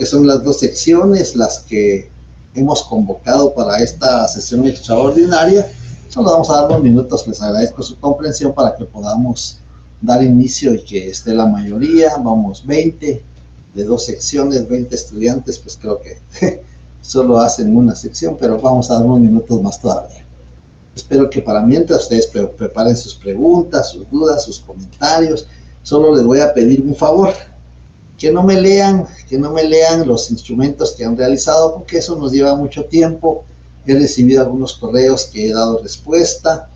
que son las dos secciones las que hemos convocado para esta sesión extraordinaria. Solo vamos a dar unos minutos, les agradezco su comprensión para que podamos dar inicio y que esté la mayoría. Vamos 20, de dos secciones, 20 estudiantes, pues creo que solo hacen una sección, pero vamos a dar unos minutos más todavía. Espero que para mientras ustedes preparen sus preguntas, sus dudas, sus comentarios. Solo les voy a pedir un favor, que no me lean los instrumentos que han realizado, porque eso nos lleva mucho tiempo. He recibido algunos correos que he dado respuesta.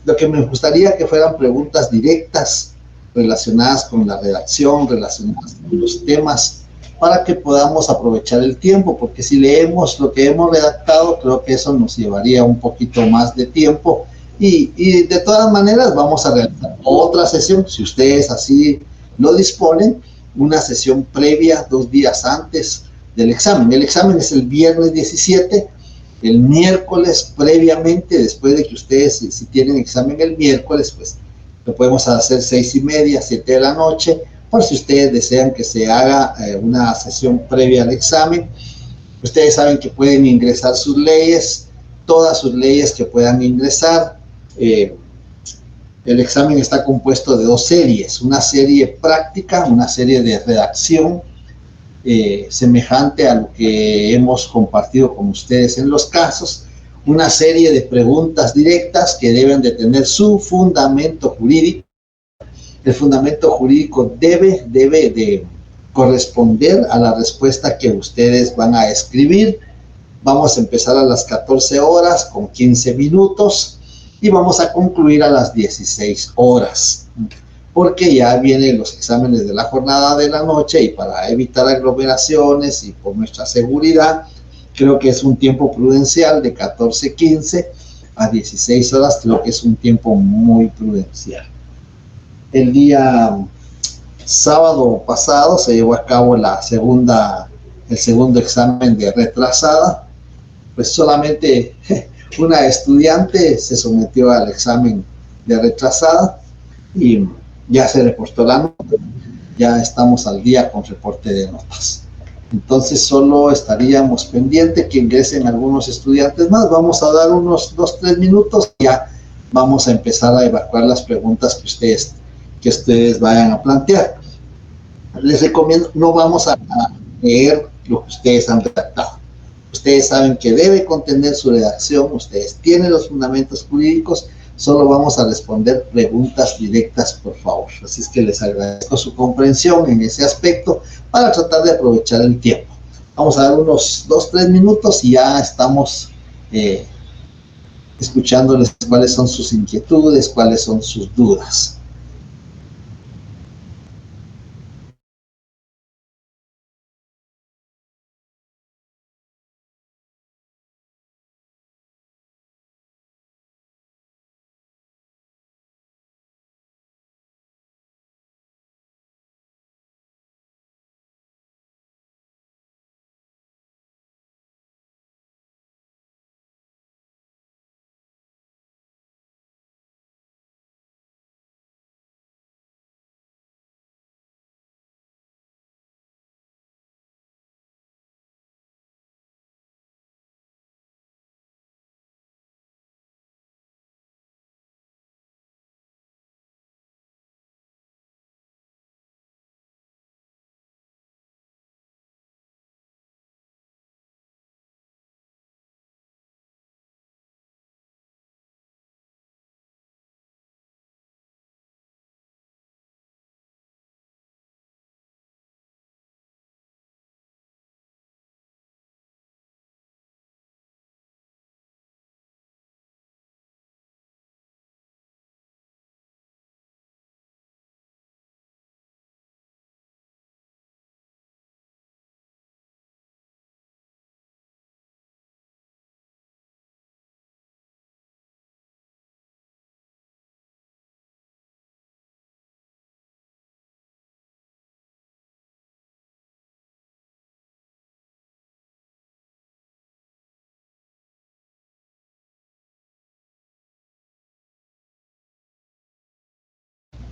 Lo que me gustaría que fueran preguntas directas relacionadas con la redacción, relacionadas con los temas, para que podamos aprovechar el tiempo, porque si leemos lo que hemos redactado, creo que eso nos llevaría un poquito más de tiempo. Y de todas maneras vamos a realizar otra sesión, si ustedes así lo disponen, una sesión previa 2 días antes del examen. El examen es el viernes 17, el miércoles previamente, después de que ustedes, si tienen examen el miércoles, pues lo podemos hacer 6:30, 7 de la noche, por si ustedes desean que se haga una sesión previa al examen. Ustedes saben que pueden ingresar sus leyes, todas sus leyes que puedan ingresar. El examen está compuesto de 2 series, una serie práctica, una serie de redacción, semejante a lo que hemos compartido con ustedes en los casos, una serie de preguntas directas que deben de tener su fundamento jurídico. El fundamento jurídico debe de corresponder a la respuesta que ustedes van a escribir. Vamos a empezar a las 14 horas con 15 minutos y vamos a concluir a las 16 horas, porque ya vienen los exámenes de la jornada de la noche y para evitar aglomeraciones y por nuestra seguridad, creo que es un tiempo prudencial de 14:15 a 16 horas, creo que es un tiempo muy prudencial. El día sábado pasado se llevó a cabo el segundo examen de retrasada, pues solamente una estudiante se sometió al examen de retrasada y ya se reportó la nota, ya estamos al día con reporte de notas. Entonces solo estaríamos pendientes que ingresen algunos estudiantes más. Vamos a dar unos 2-3 minutos y ya vamos a empezar a evacuar las preguntas que ustedes vayan a plantear. Les recomiendo, no vamos a leer lo que ustedes han redactado. Ustedes saben que debe contener su redacción, ustedes tienen los fundamentos jurídicos, solo vamos a responder preguntas directas, por favor. Así es que les agradezco su comprensión en ese aspecto para tratar de aprovechar el tiempo. Vamos a dar unos 2-3 minutos y ya estamos escuchándoles cuáles son sus inquietudes, cuáles son sus dudas.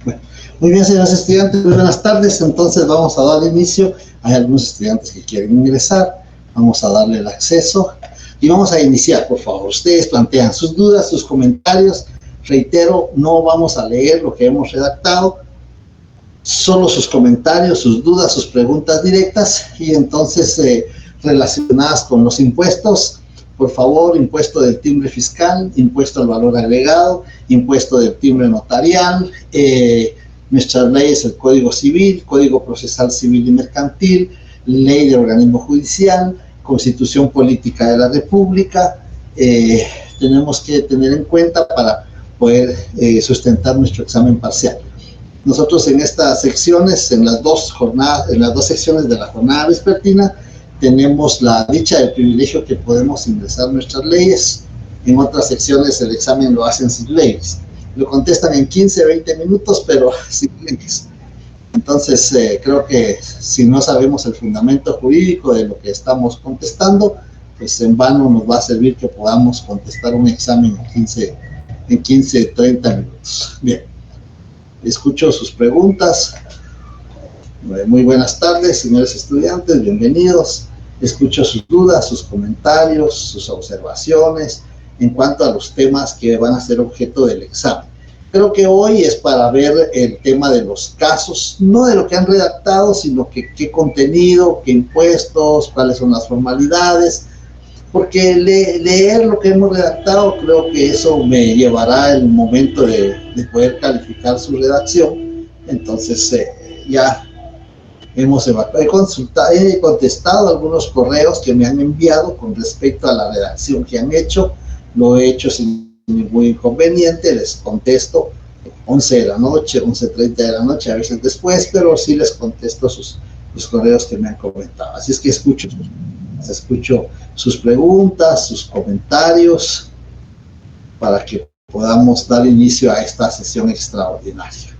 Bueno, muy bien, señores estudiantes, muy buenas tardes. Entonces vamos a dar inicio Hay algunos estudiantes que quieren ingresar, vamos a darle el acceso y vamos a iniciar. Por favor, ustedes plantean sus dudas, sus comentarios. Reitero, no vamos a leer lo que hemos redactado, solo sus comentarios, sus dudas, sus preguntas directas, y entonces relacionadas con los impuestos. Por favor, impuesto del timbre fiscal, impuesto al valor agregado, impuesto del timbre notarial, nuestras leyes, el Código Civil, Código Procesal Civil y Mercantil, Ley de Organismo Judicial, Constitución Política de la República. Tenemos que tener en cuenta para poder sustentar nuestro examen parcial. Nosotros en estas secciones, en las dos secciones de la jornada vespertina, tenemos la dicha del privilegio que podemos ingresar nuestras leyes. En otras secciones el examen lo hacen sin leyes. Lo contestan en 15, 20 minutos, pero sin leyes. Entonces, creo que si no sabemos el fundamento jurídico de lo que estamos contestando, pues en vano nos va a servir que podamos contestar un examen en 15, 30 minutos. Bien, escucho sus preguntas. Muy buenas tardes, señores estudiantes, bienvenidos. Escucho sus dudas, sus comentarios, sus observaciones en cuanto a los temas que van a ser objeto del examen. Creo que hoy es para ver el tema de los casos, no de lo que han redactado, sino qué contenido, qué impuestos, cuáles son las formalidades, porque leer lo que hemos redactado, creo que eso me llevará el momento de poder calificar su redacción. Entonces, ya he contestado algunos correos que me han enviado con respecto a la redacción que han hecho. Lo he hecho sin ningún inconveniente, les contesto 11 de la noche, 11:30 de la noche, a veces después, pero sí les contesto los correos que me han comentado. Así es que escucho sus preguntas, sus comentarios, para que podamos dar inicio a esta sesión extraordinaria.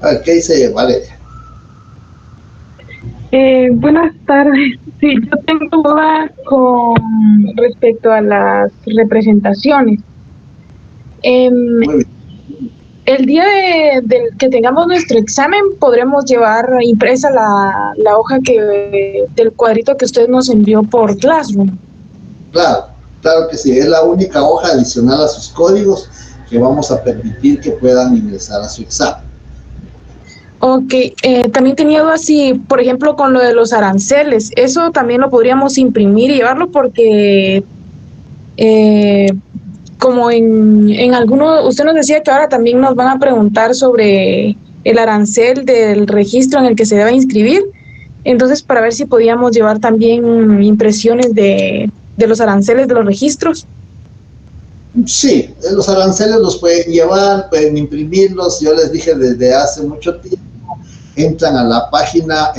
A ver, ¿qué dice Valeria? Buenas tardes. Sí, yo tengo dudas con respecto a las representaciones. Muy bien. El día de que tengamos nuestro examen, podremos llevar impresa la hoja del cuadrito que usted nos envió por Classroom. Claro que sí, es la única hoja adicional a sus códigos que vamos a permitir que puedan ingresar a su examen. Ok, también tenía dudas si, por ejemplo, con lo de los aranceles, eso también lo podríamos imprimir y llevarlo porque como en algunos, usted nos decía que ahora también nos van a preguntar sobre el arancel del registro en el que se debe inscribir, entonces para ver si podíamos llevar también impresiones de los aranceles de los registros. Sí, los aranceles los pueden llevar, pueden imprimirlos. Yo les dije desde hace mucho tiempo, entran a la página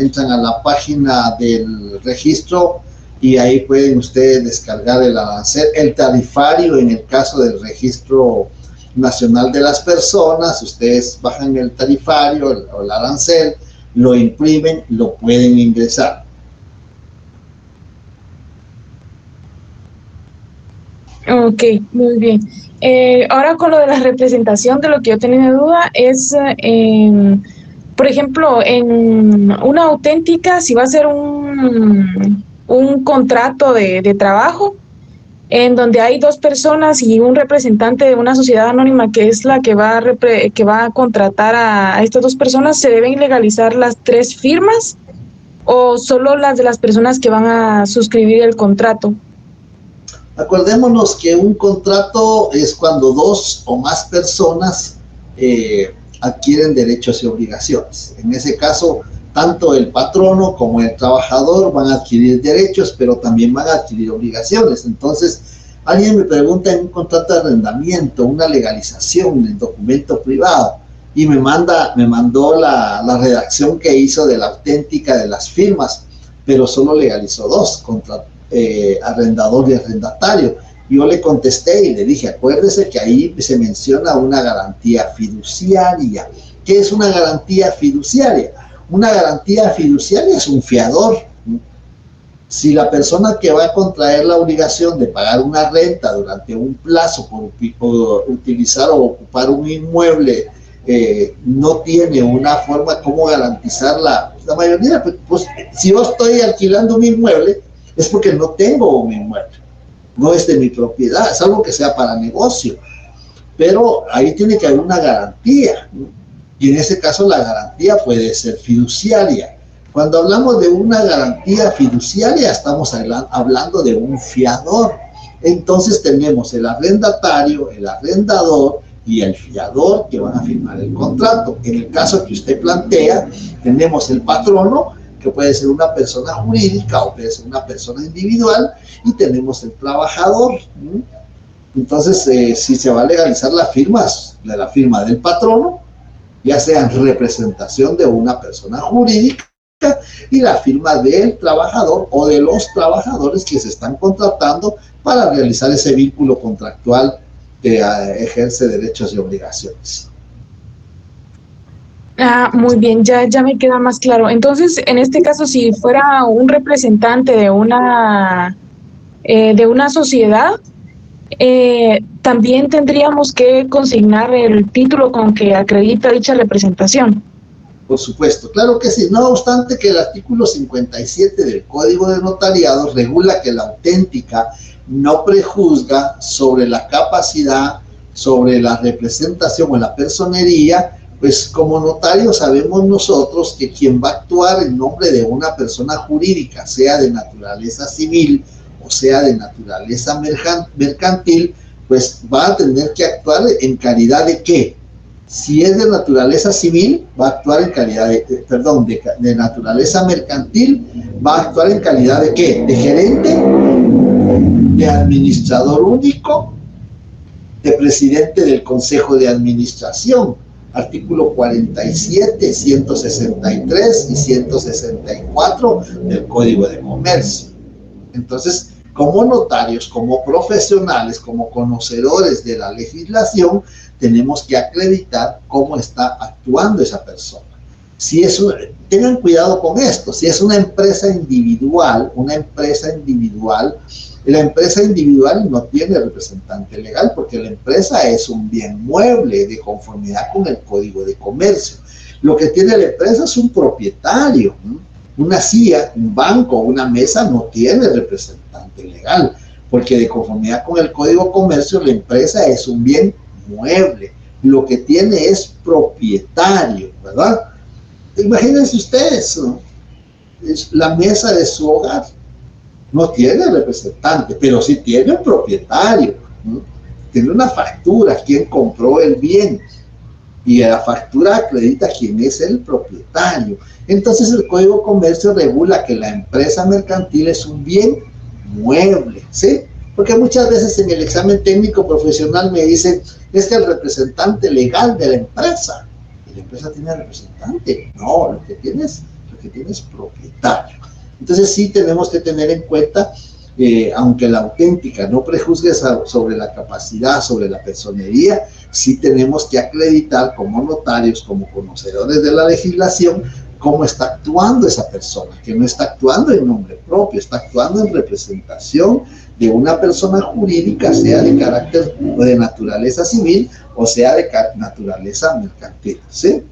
del registro y ahí pueden ustedes descargar el arancel, el tarifario. En el caso del Registro Nacional de las Personas, ustedes bajan el tarifario o el arancel, lo imprimen, lo pueden ingresar. Ok, muy bien. Ahora con lo de la representación, de lo que yo tenía duda es, por ejemplo, en una auténtica, si va a ser un contrato de trabajo, en donde hay dos personas y un representante de una sociedad anónima que es la que va a contratar a estas dos personas, ¿se deben legalizar las tres firmas o solo las de las personas que van a suscribir el contrato? Acordémonos que un contrato es cuando dos o más personas adquieren derechos y obligaciones. En ese caso, tanto el patrono como el trabajador van a adquirir derechos, pero también van a adquirir obligaciones. Entonces, alguien me pregunta en un contrato de arrendamiento, una legalización en documento privado, y me mandó la redacción que hizo de la auténtica de las firmas, pero solo legalizó dos, arrendador y arrendatario. Yo le contesté y le dije, acuérdese que ahí se menciona una garantía fiduciaria. ¿Qué es una garantía fiduciaria? Una garantía fiduciaria es un fiador. Si la persona que va a contraer la obligación de pagar una renta durante un plazo por utilizar o ocupar un inmueble no tiene una forma como garantizar la mayoría, pues si yo estoy alquilando un inmueble es porque no tengo un inmueble, no es de mi propiedad, es algo que sea para negocio, pero ahí tiene que haber una garantía, ¿no? Y en ese caso la garantía puede ser fiduciaria. Cuando hablamos de una garantía fiduciaria, estamos hablando de un fiador. Entonces tenemos el arrendatario, el arrendador y el fiador que van a firmar el contrato. En el caso que usted plantea, tenemos el patrono, que puede ser una persona jurídica o puede ser una persona individual, y tenemos el trabajador. Entonces, si se va a legalizar las firmas, la firma del patrono, ya sea en representación de una persona jurídica, y la firma del trabajador o de los trabajadores que se están contratando para realizar ese vínculo contractual que ejerce derechos y obligaciones. Muy bien, ya me queda más claro. Entonces, en este caso, si fuera un representante de una sociedad, también tendríamos que consignar el título con que acredita dicha representación. Por supuesto, claro que sí, no obstante que el artículo 57 del Código de Notariado regula que la auténtica no prejuzga sobre la capacidad, sobre la representación o la personería. Pues como notarios sabemos nosotros que quien va a actuar en nombre de una persona jurídica, sea de naturaleza civil o sea de naturaleza mercantil, pues va a tener que actuar en calidad de ¿qué? Si es de naturaleza civil, va a actuar en calidad de naturaleza mercantil, va a actuar en calidad de ¿qué? De gerente, de administrador único, de presidente del Consejo de Administración. Artículo 47, 163 y 164 del Código de Comercio. Entonces, como notarios, como profesionales, como conocedores de la legislación, tenemos que acreditar cómo está actuando esa persona. Tengan cuidado con esto, si es una empresa individual, la empresa individual no tiene representante legal porque la empresa es un bien mueble de conformidad con el Código de Comercio. Lo que tiene la empresa es un propietario. Una silla, un banco, una mesa no tiene representante legal porque de conformidad con el Código de Comercio la empresa es un bien mueble. Lo que tiene es propietario, ¿verdad? Imagínense ustedes, ¿no? La mesa de su hogar no tiene representante, pero sí tiene un propietario, ¿no? Tiene una factura, quien compró el bien, y la factura acredita quién es el propietario. Entonces el Código de Comercio regula que la empresa mercantil es un bien mueble, ¿sí? Porque muchas veces en el examen técnico profesional me dicen, es que el representante legal de la empresa, ¿y la empresa tiene representante? No, lo que tiene es propietario. Entonces sí tenemos que tener en cuenta, aunque la auténtica no prejuzgue sobre la capacidad, sobre la personería, sí tenemos que acreditar como notarios, como conocedores de la legislación, cómo está actuando esa persona, que no está actuando en nombre propio, está actuando en representación de una persona jurídica, sea de carácter o de naturaleza civil o sea de naturaleza mercantil, ¿sí?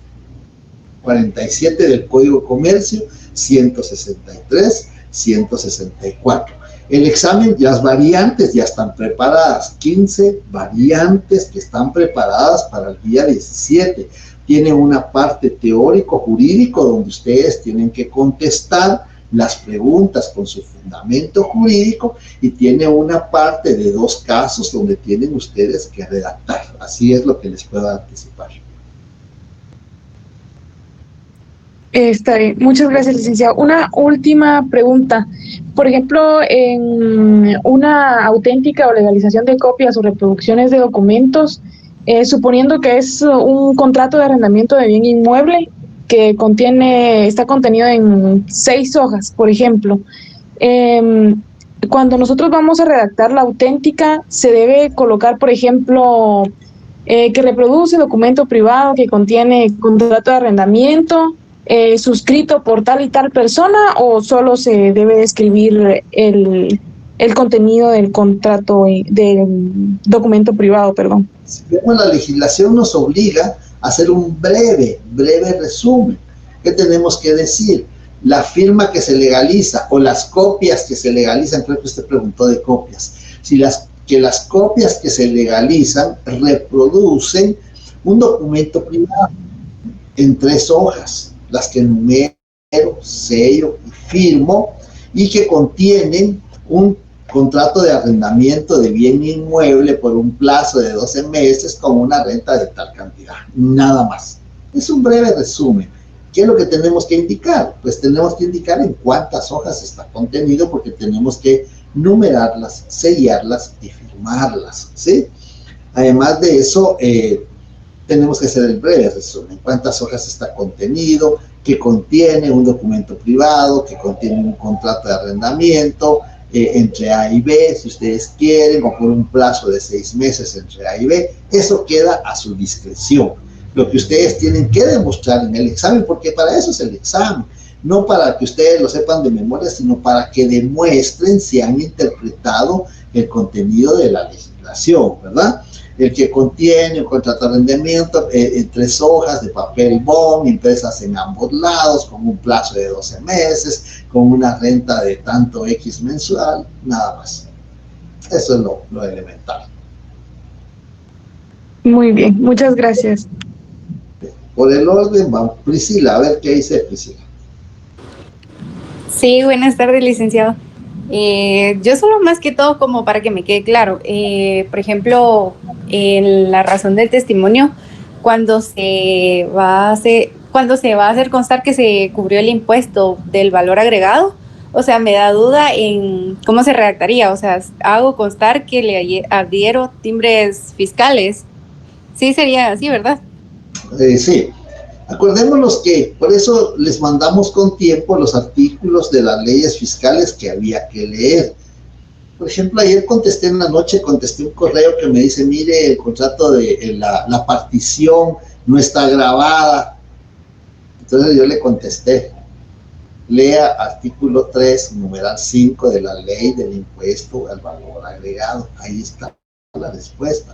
47 del Código de Comercio, 163, 164. El examen, las variantes ya están preparadas, 15 variantes que están preparadas para el día 17. Tiene una parte teórico-jurídico donde ustedes tienen que contestar las preguntas con su fundamento jurídico y tiene una parte de 2 casos donde tienen ustedes que redactar. Así es lo que les puedo anticipar. Está bien, muchas gracias, licenciado. Una última pregunta. Por ejemplo, en una auténtica o legalización de copias o reproducciones de documentos, suponiendo que es un contrato de arrendamiento de bien inmueble que está contenido en 6 hojas, por ejemplo, cuando nosotros vamos a redactar la auténtica, se debe colocar, por ejemplo, que reproduce documento privado que contiene contrato de arrendamiento, suscrito por tal y tal persona, o solo se debe describir el contenido del contrato, del documento privado, perdón? Si vemos, la legislación nos obliga a hacer un breve resumen. ¿Qué tenemos que decir? La firma que se legaliza o las copias que se legalizan, creo que usted preguntó de copias, si las copias que se legalizan reproducen un documento privado en 3 hojas, las que numero, sello y firmo, y que contienen un contrato de arrendamiento de bien inmueble por un plazo de 12 meses con una renta de tal cantidad, nada más. Es un breve resumen. ¿Qué es lo que tenemos que indicar? Pues tenemos que indicar en cuántas hojas está contenido, porque tenemos que numerarlas, sellarlas y firmarlas, ¿sí? Además de eso, tenemos que hacer el breve resumen. ¿Cuántas hojas está contenido? ¿Qué contiene? Un documento privado, que contiene un contrato de arrendamiento, entre A y B, si ustedes quieren, o por un plazo de 6 meses entre A y B. Eso queda a su discreción. Lo que ustedes tienen que demostrar en el examen, porque para eso es el examen, no para que ustedes lo sepan de memoria, sino para que demuestren si han interpretado el contenido de la legislación, ¿verdad? El que contiene un contrato de arrendamiento en 3 hojas de papel bond, impresas en ambos lados, con un plazo de 12 meses, con una renta de tanto X mensual, nada más. Eso es lo elemental. Muy bien, muchas gracias. Por el orden, vamos. Priscila, a ver qué dice Priscila. Sí, buenas tardes, licenciado. Yo solo, más que todo, como para que me quede claro, por ejemplo, en la razón del testimonio, cuando se va a hacer constar que se cubrió el impuesto del valor agregado, o sea, me da duda en cómo se redactaría. O sea, hago constar que le adhiero timbres fiscales. Sí, sería así, ¿verdad? Sí. Acordémonos que por eso les mandamos con tiempo los artículos de las leyes fiscales que había que leer. Por ejemplo, ayer contesté en la noche, contesté un correo que me dice, mire, el contrato de la partición no está grabada. Entonces yo le contesté, lea artículo 3, numeral 5 de la ley del impuesto al valor agregado. Ahí está la respuesta.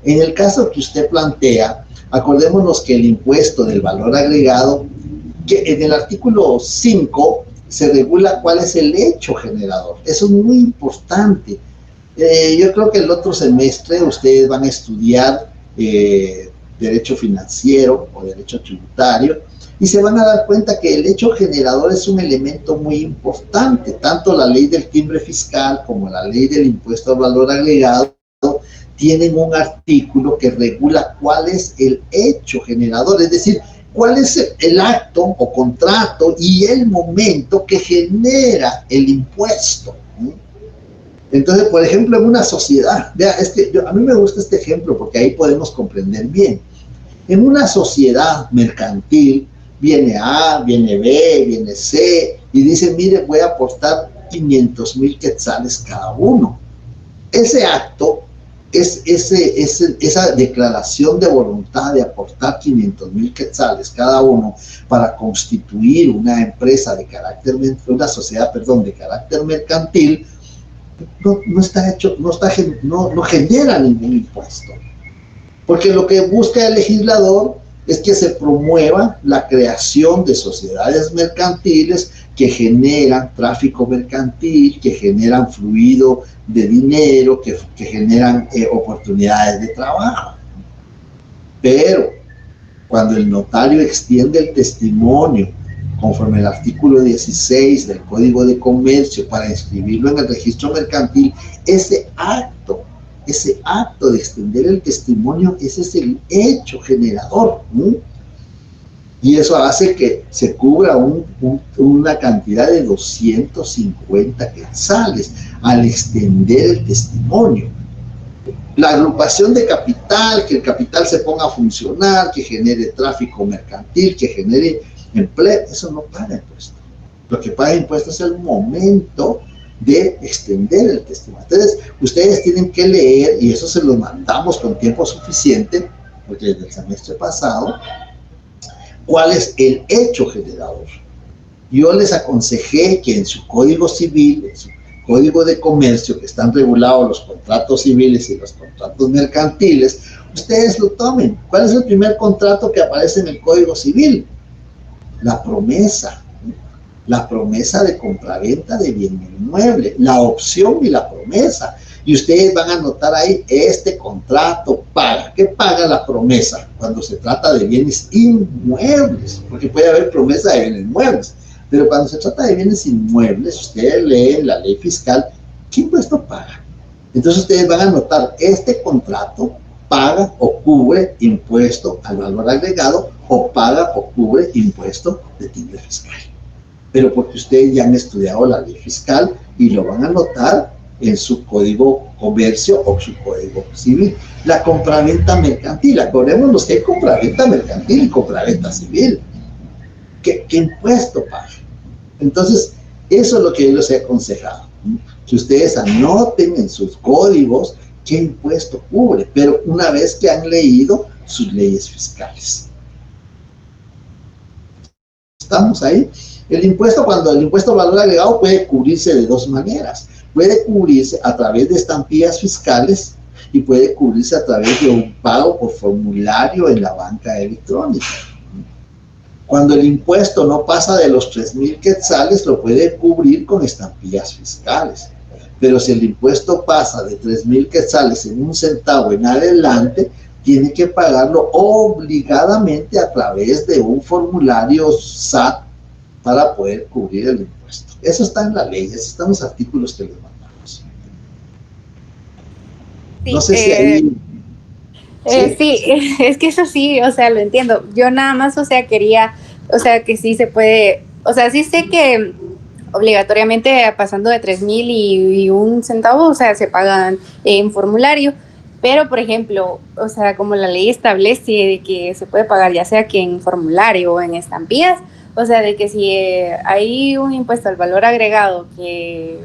En el caso que usted plantea, acordémonos que el impuesto del valor agregado, que en el artículo 5 se regula cuál es el hecho generador. Eso es muy importante. Yo creo que el otro semestre ustedes van a estudiar derecho financiero o derecho tributario, y se van a dar cuenta que el hecho generador es un elemento muy importante. Tanto la ley del timbre fiscal como la ley del impuesto al valor agregado tienen un artículo que regula cuál es el hecho generador, es decir, cuál es el acto o contrato y el momento que genera el impuesto. Entonces, por ejemplo, en una sociedad, vea, a mí me gusta este ejemplo porque ahí podemos comprender bien. En una sociedad mercantil, viene A, viene B, viene C, y dice, mire, voy a aportar 500,000 quetzales cada uno. Ese acto es esa declaración de voluntad de aportar 500,000 quetzales cada uno para constituir una empresa de carácter, una sociedad, perdón, de carácter mercantil, no genera ningún impuesto. Porque lo que busca el legislador es que se promueva la creación de sociedades mercantiles que generan tráfico mercantil, que generan fluido de dinero, que generan oportunidades de trabajo. Pero cuando el notario extiende el testimonio conforme al artículo 16 del Código de Comercio para inscribirlo en el registro mercantil, ese acto de extender el testimonio, ese es el hecho generador, ¿no? Y eso hace que se cubra una cantidad de 250 quetzales al extender el testimonio. La agrupación de capital, que el capital se ponga a funcionar, que genere tráfico mercantil, que genere empleo, eso no paga impuesto. Lo que paga impuesto es el momento de extender el testimonio. Entonces, ustedes tienen que leer, y eso se lo mandamos con tiempo suficiente, porque desde el semestre pasado, ¿Cuál es el hecho generador? Yo les aconsejé que en su Código Civil, en su Código de Comercio, que están regulados los contratos civiles y los contratos mercantiles, ustedes lo tomen. ¿Cuál es el primer contrato que aparece en el Código Civil? La promesa de compraventa de bien inmueble, la opción y la promesa. Y ustedes van a anotar ahí, este contrato paga. ¿Qué paga la promesa? Cuando se trata de bienes inmuebles, porque puede haber promesa de bienes muebles, pero cuando se trata de bienes inmuebles, ustedes leen la ley fiscal, ¿qué impuesto paga? Entonces ustedes van a anotar, este contrato paga o cubre impuesto al valor agregado, o paga o cubre impuesto de timbre fiscal. Pero porque ustedes ya han estudiado la ley fiscal y lo van a anotar en su Código Comercio o su Código Civil. La compraventa mercantil, acordémonos que hay compraventa mercantil y compraventa civil. ¿Qué impuesto paga? Entonces, eso es lo que yo les he aconsejado, que ustedes anoten en sus códigos qué impuesto cubre, pero una vez que han leído sus leyes fiscales. ¿Estamos ahí? El impuesto, cuando el impuesto al valor agregado puede cubrirse de dos maneras. Puede cubrirse a través de estampillas fiscales y puede cubrirse a través de un pago por formulario en la banca electrónica. Cuando el impuesto no pasa de los 3,000 quetzales, lo puede cubrir con estampillas fiscales. Pero si el impuesto pasa de 3,000 quetzales en 1 centavo en adelante, tiene que pagarlo obligadamente a través de un formulario SAT para poder cubrir el impuesto. Eso está en la ley, esos están los artículos que les mandamos. Sí, no sé si ahí... sí, es que eso sí, o sea, lo entiendo. Yo nada más, o sea, quería, o sea, que sí se puede, o sea, sí sé que obligatoriamente pasando de 3,000 y 1 centavo, o sea, se pagan en formulario, pero por ejemplo, o sea, como la ley establece de que se puede pagar ya sea que en formulario o en estampillas, o sea, de que si hay un impuesto al valor agregado que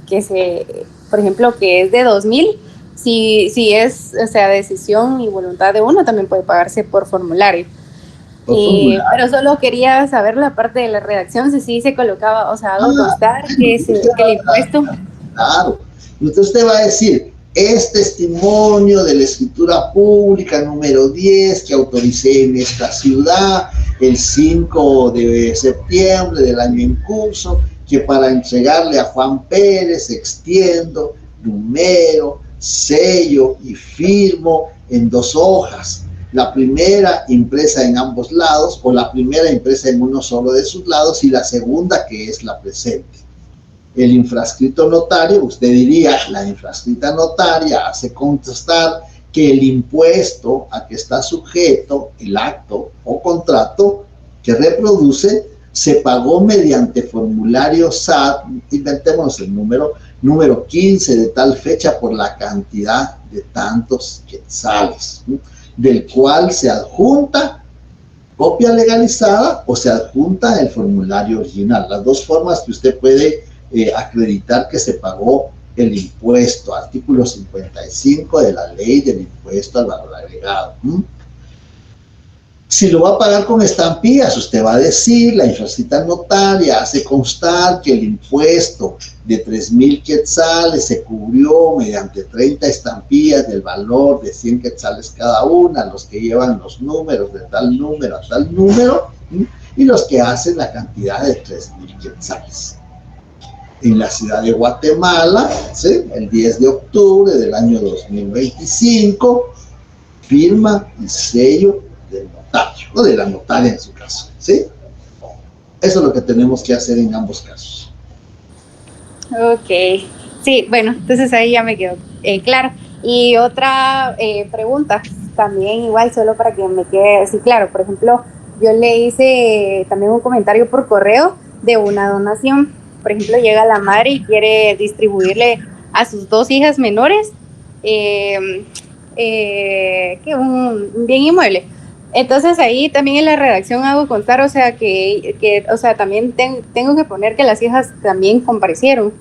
se, por ejemplo, que es de 2,000, si es, o sea, decisión y voluntad de uno, también puede pagarse por formulario. Pero solo quería saber la parte de la redacción, si sí se colocaba, o sea, hago constar que el impuesto... Claro, entonces usted va a decir, es testimonio de la escritura pública número 10 que autoricé en esta ciudad el 5 de septiembre del año en curso, que para entregarle a Juan Pérez extiendo, numero, sello y firmo en 2 hojas. La primera impresa en ambos lados, o la primera impresa en uno solo de sus lados, y la segunda que es la presente. El infrascrito notario, usted diría, la infrascrita notaria hace constar que el impuesto a que está sujeto el acto o contrato que reproduce se pagó mediante formulario SAT, inventemos el número 15 de tal fecha por la cantidad de tantos quetzales, del cual se adjunta copia legalizada o se adjunta el formulario original. Las dos formas que usted puede acreditar que se pagó el impuesto, artículo 55 de la ley del impuesto al valor agregado. Si lo va a pagar con estampillas, usted va a decir, la infrascrita notaria hace constar que el impuesto de 3,000 quetzales se cubrió mediante 30 estampillas del valor de 100 quetzales cada una, los que llevan los números de tal número a tal número, y los que hacen la cantidad de 3,000 quetzales. En la ciudad de Guatemala, ¿sí?, el 10 de octubre del año 2025, firma y sello del notario, o de la notaria en su caso, ¿sí? Eso es lo que tenemos que hacer en ambos casos. Ok, sí, bueno, entonces ahí ya me quedó claro. Y otra pregunta, también igual, solo para que me quede así claro. Por ejemplo, yo le hice también un comentario por correo de una donación. Por ejemplo, llega la madre y quiere distribuirle a sus 2 hijas menores un bien inmueble. Entonces ahí también en la redacción hago constar, o sea, que o sea, también tengo que poner que las hijas también comparecieron.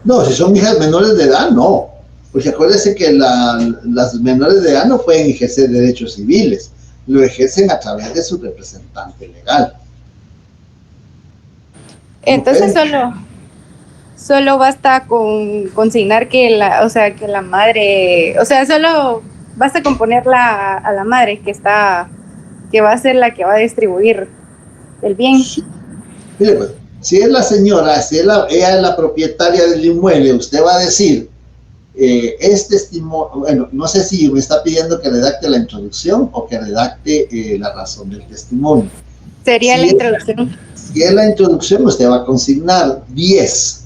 No, si son hijas menores de edad, no. Porque acuérdense que las menores de edad no pueden ejercer derechos civiles. lo ejercen a través de su representante legal. Entonces solo basta con consignar que que la madre, solo basta con ponerla a la madre que va a ser la que va a distribuir el bien. Sí. Mire, pues, si es la señora, ella es la propietaria del inmueble, usted va a decir, es testimonio, bueno, no sé si me está pidiendo que redacte la introducción o que redacte la razón del testimonio. Sería la introducción. Si es la introducción, usted va a consignar 10.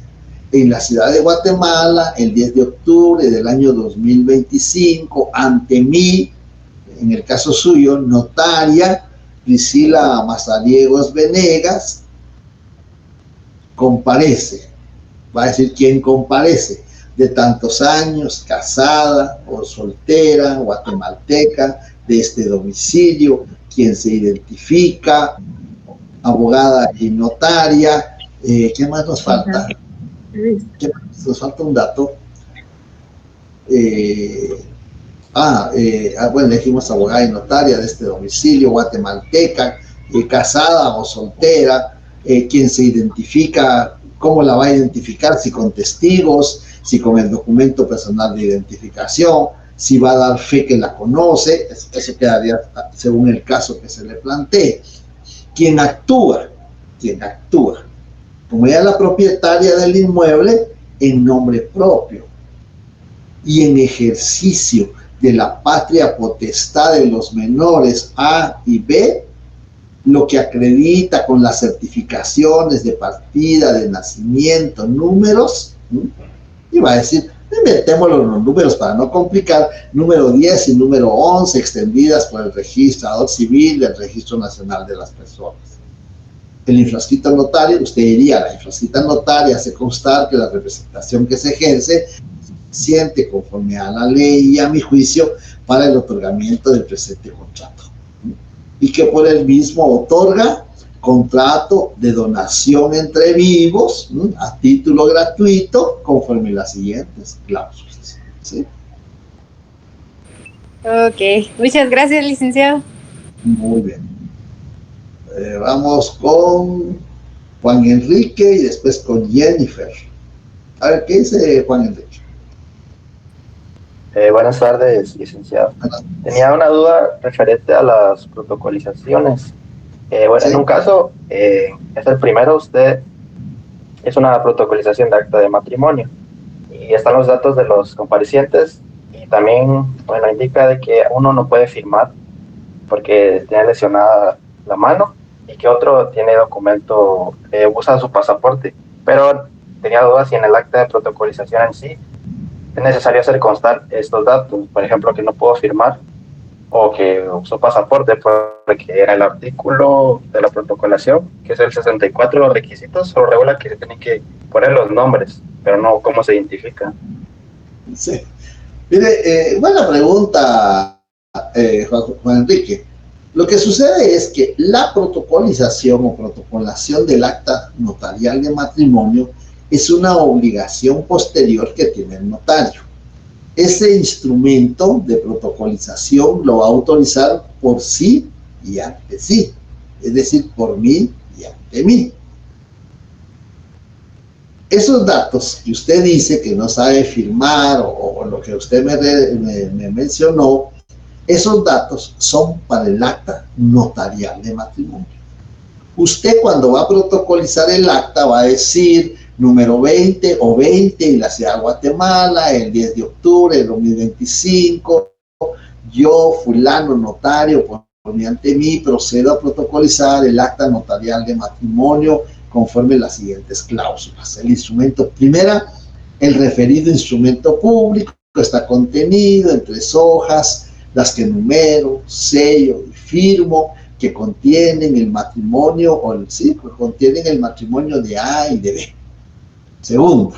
En la ciudad de Guatemala, el 10 de octubre del año 2025, ante mí, en el caso suyo, notaria Priscila Mazariegos Venegas, comparece. Va a decir quién comparece. De tantos años, casada o soltera, guatemalteca, de este domicilio, quien se identifica, abogada y notaria. ¿Qué más nos falta? Nos falta un dato. Bueno, dijimos abogada y notaria de este domicilio, guatemalteca, casada o soltera, quien se identifica, cómo la va a identificar, si con testigos, si con el documento personal de identificación, si va a dar fe que la conoce, eso quedaría según el caso que se le plantee. Quien actúa, como ella es la propietaria del inmueble, en nombre propio y en ejercicio de la patria potestad de los menores A y B, lo que acredita con las certificaciones de partida, de nacimiento, números, y va a decir, inventémoslo los números para no complicar, número 10 y número 11 extendidas por el registrador civil del Registro Nacional de las Personas. El infrascrito notario, usted diría, la infrascrita notaria hace constar que la representación que se ejerce siente conforme a la ley y a mi juicio para el otorgamiento del presente contrato, y que por el mismo otorga contrato de donación entre vivos a título gratuito conforme las siguientes cláusulas, ¿sí? Ok, muchas gracias, licenciado. Muy bien. Vamos con Juan Enrique y después con Jennifer. A ver, ¿qué dice Juan Enrique? Buenas tardes, licenciado. Tenía una duda referente a las protocolizaciones. Bueno, sí. En un caso, es el primero, usted es una protocolización de acta de matrimonio y están los datos de los comparecientes y también, bueno, indica de que uno no puede firmar porque tiene lesionada la mano y que otro tiene documento, usa su pasaporte, pero tenía dudas si en el acta de protocolización en sí es necesario hacer constar estos datos, por ejemplo, que no puedo firmar o que usó pasaporte, porque era el artículo de la protocolación, que es el 64 de los requisitos, solo regula que se tienen que poner los nombres, pero no cómo se identifica. Sí. Mire, buena pregunta, Juan Enrique. Lo que sucede es que la protocolización o protocolación del acta notarial de matrimonio es una obligación posterior que tiene el notario. Ese instrumento de protocolización lo va a autorizar por sí y ante sí, es decir, por mí y ante mí. Esos datos que usted dice que no sabe firmar o lo que usted me mencionó, esos datos son para el acta notarial de matrimonio. Usted cuando va a protocolizar el acta va a decir número 20 o 20 en la ciudad de Guatemala, el 10 de octubre del 2025, yo, fulano, notario, por mí ante mí, procedo a protocolizar el acta notarial de matrimonio conforme las siguientes cláusulas. El instrumento, primera, el referido instrumento público está contenido en 3 hojas, las que numero, sello y firmo, que contienen el matrimonio, contienen el matrimonio de A y de B. Segundo,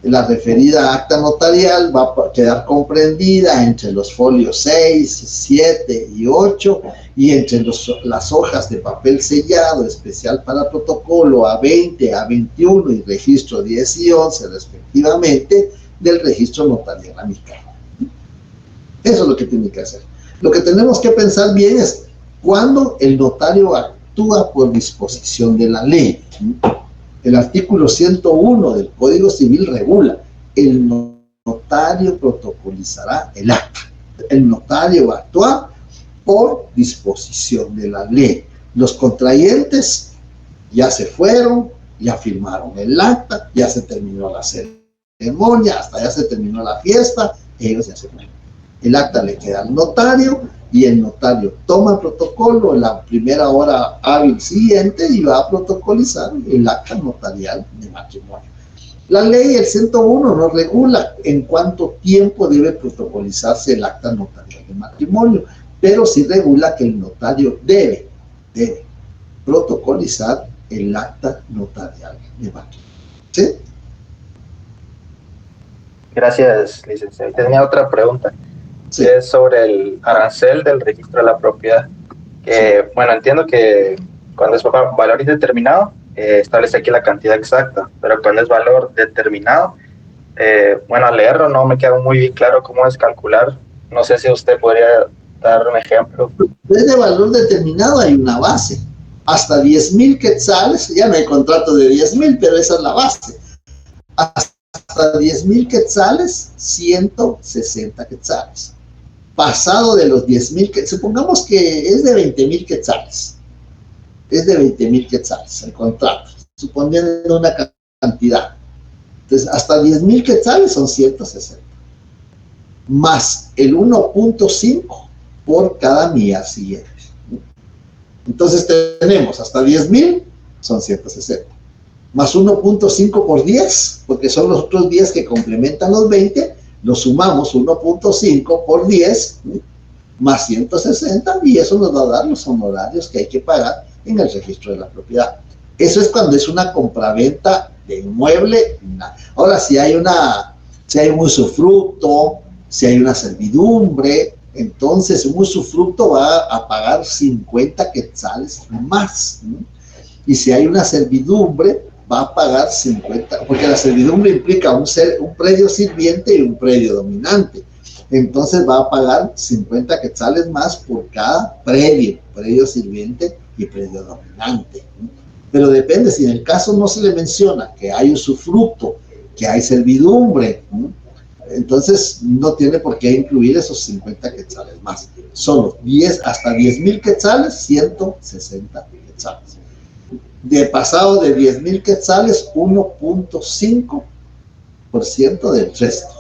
la referida acta notarial va a quedar comprendida entre los folios 6, 7 y 8 y entre las hojas de papel sellado especial para protocolo A20, A21 y registro 10 y 11 respectivamente del registro notarial amical. Eso es lo que tiene que hacer. Lo que tenemos que pensar bien es cuando el notario actúa por disposición de la ley. El artículo 101 del Código Civil regula: el notario protocolizará el acta. El notario va a actuar por disposición de la ley. Los contrayentes ya se fueron, ya firmaron el acta, ya se terminó la ceremonia, hasta ya se terminó la fiesta, ellos ya se fueron. El acta le queda al notario y el notario toma el protocolo en la primera hora hábil siguiente y va a protocolizar el acta notarial de matrimonio. La ley, el 101, no regula en cuánto tiempo debe protocolizarse el acta notarial de matrimonio, pero sí regula que el notario debe protocolizar el acta notarial de matrimonio. ¿Sí? Gracias, licenciado. Tenía otra pregunta, Sí. que es sobre el arancel del registro de la propiedad. Bueno, entiendo que cuando es valor indeterminado, establece aquí la cantidad exacta, pero cuando es valor determinado, bueno, al leerlo no me queda muy bien claro cómo es calcular. No sé si usted podría dar un ejemplo. Desde de valor determinado hay una base. Hasta 10,000 quetzales, ya no hay contrato de 10,000, pero esa es la base. Hasta 10,000 quetzales, 160 quetzales. Pasado de los 10,000 quetzales, supongamos que es de 20,000 quetzales. Es de 20,000 quetzales el contrato, suponiendo una cantidad. Entonces, hasta 10,000 quetzales son 160. Más el 1.5 por cada milla siguiente. Entonces tenemos hasta 10,000 son 160. Más 1.5 por 10, porque son los otros 10 que complementan los 20, lo sumamos 1.5 por 10, más 160, y eso nos va a dar los honorarios que hay que pagar en el registro de la propiedad. Eso es cuando es una compraventa de inmueble. Ahora, si hay un usufructo, si hay una servidumbre, entonces un usufructo va a pagar 50 quetzales más. Y si hay una servidumbre, va a pagar 50, porque la servidumbre implica un predio sirviente y un predio dominante. Entonces va a pagar 50 quetzales más por cada predio sirviente y predio dominante. Pero depende, si en el caso no se le menciona que hay usufructo, que hay servidumbre, entonces no tiene por qué incluir esos 50 quetzales más. Solo hasta 10,000 quetzales, 160 quetzales. De pasado de 10,000 quetzales, 1.5% del resto.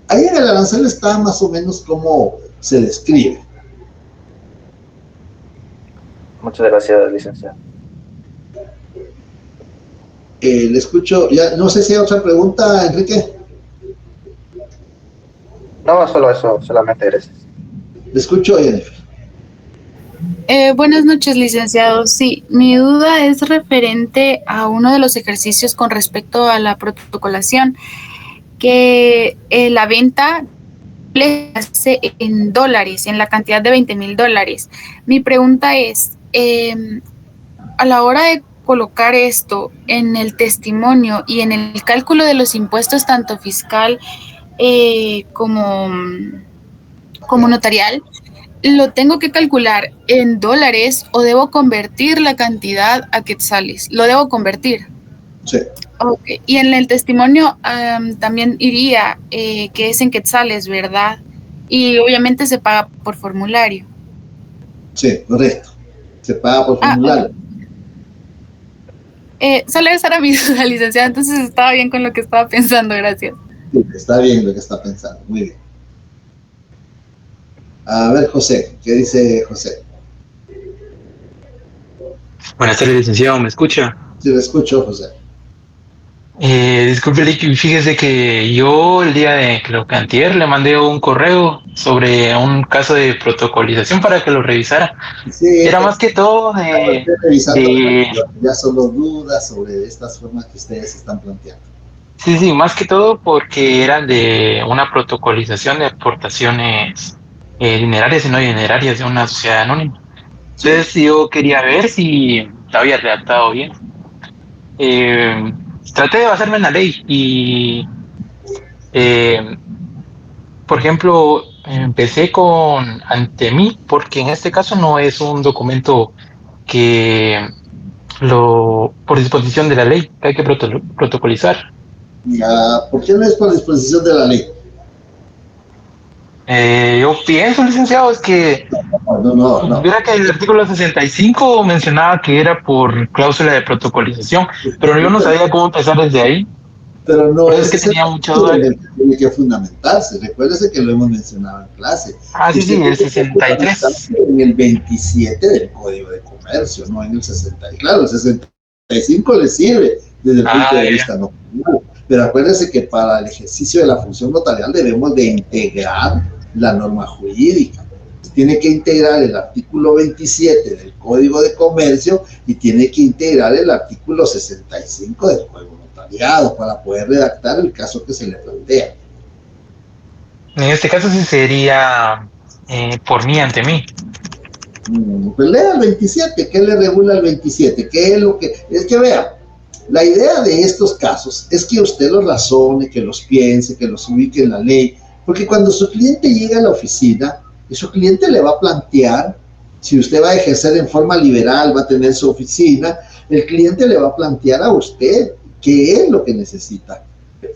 Ahí en el arancel está más o menos cómo se describe. Muchas gracias, licenciado. Le escucho, ya no sé si hay otra pregunta, Enrique. No, solo eso, solamente gracias. Le escucho, Jennifer. Buenas noches, licenciado. Sí, mi duda es referente a uno de los ejercicios con respecto a la protocolación, que la venta le hace en dólares, en la cantidad de $20,000. Mi pregunta es, a la hora de colocar esto en el testimonio y en el cálculo de los impuestos, tanto fiscal como notarial, ¿lo tengo que calcular en dólares o debo convertir la cantidad a quetzales? ¿Lo debo convertir? Sí. Okay. Y en el testimonio también iría que es en quetzales, ¿verdad? Y obviamente se paga por formulario. Sí, correcto. Se paga por formulario. Solo esa era mi duda, licenciada, entonces estaba bien con lo que estaba pensando, gracias. Sí, está bien lo que está pensando, muy bien. A ver, José, ¿qué dice José? Buenas tardes, licenciado, ¿me escucha? Sí, lo escucho, José. Disculpe, fíjese que yo el día de que lo antier le mandé un correo sobre un caso de protocolización para que lo revisara. Sí, era más que todo de ya solo dudas sobre estas formas que ustedes están planteando. Sí, más que todo porque eran de una protocolización de aportaciones dinerarias y no dinerarias de una sociedad anónima. Entonces yo quería ver si lo había redactado bien. Traté de basarme en la ley y, por ejemplo, empecé con ante mí, porque en este caso no es un documento que por disposición de la ley que hay que protocolizar. Ya, ¿por qué no es por disposición de la ley? Yo pienso, licenciado, es que No. Mira que el artículo 65 mencionaba que era por cláusula de protocolización, pero yo no sabía cómo empezar desde ahí. Pero no Por eso es es que ese tenía mucha duda. el que tiene que fundamentarse. Recuérdese que lo hemos mencionado en clase. Sí, Usted el tiene que 63. fundamentarse en el 27 del Código de Comercio, no en el 60. Y claro, el 65 le sirve desde el punto de vista notarial. Pero acuérdese que para el ejercicio de la función notarial debemos de integrar la norma jurídica. Tiene que integrar el artículo 27 del Código de Comercio y tiene que integrar el artículo 65 del Código Notariado para poder redactar el caso que se le plantea. En este caso sí sería por mí ante mí. Pues lea el 27, ¿qué le regula el 27? ¿Qué es lo que...? Es que vea, la idea de estos casos es que usted los razone, que los piense, que los ubique en la ley, porque cuando su cliente llega a la oficina, su cliente le va a plantear, si usted va a ejercer en forma liberal, va a tener su oficina, el cliente le va a plantear a usted qué es lo que necesita.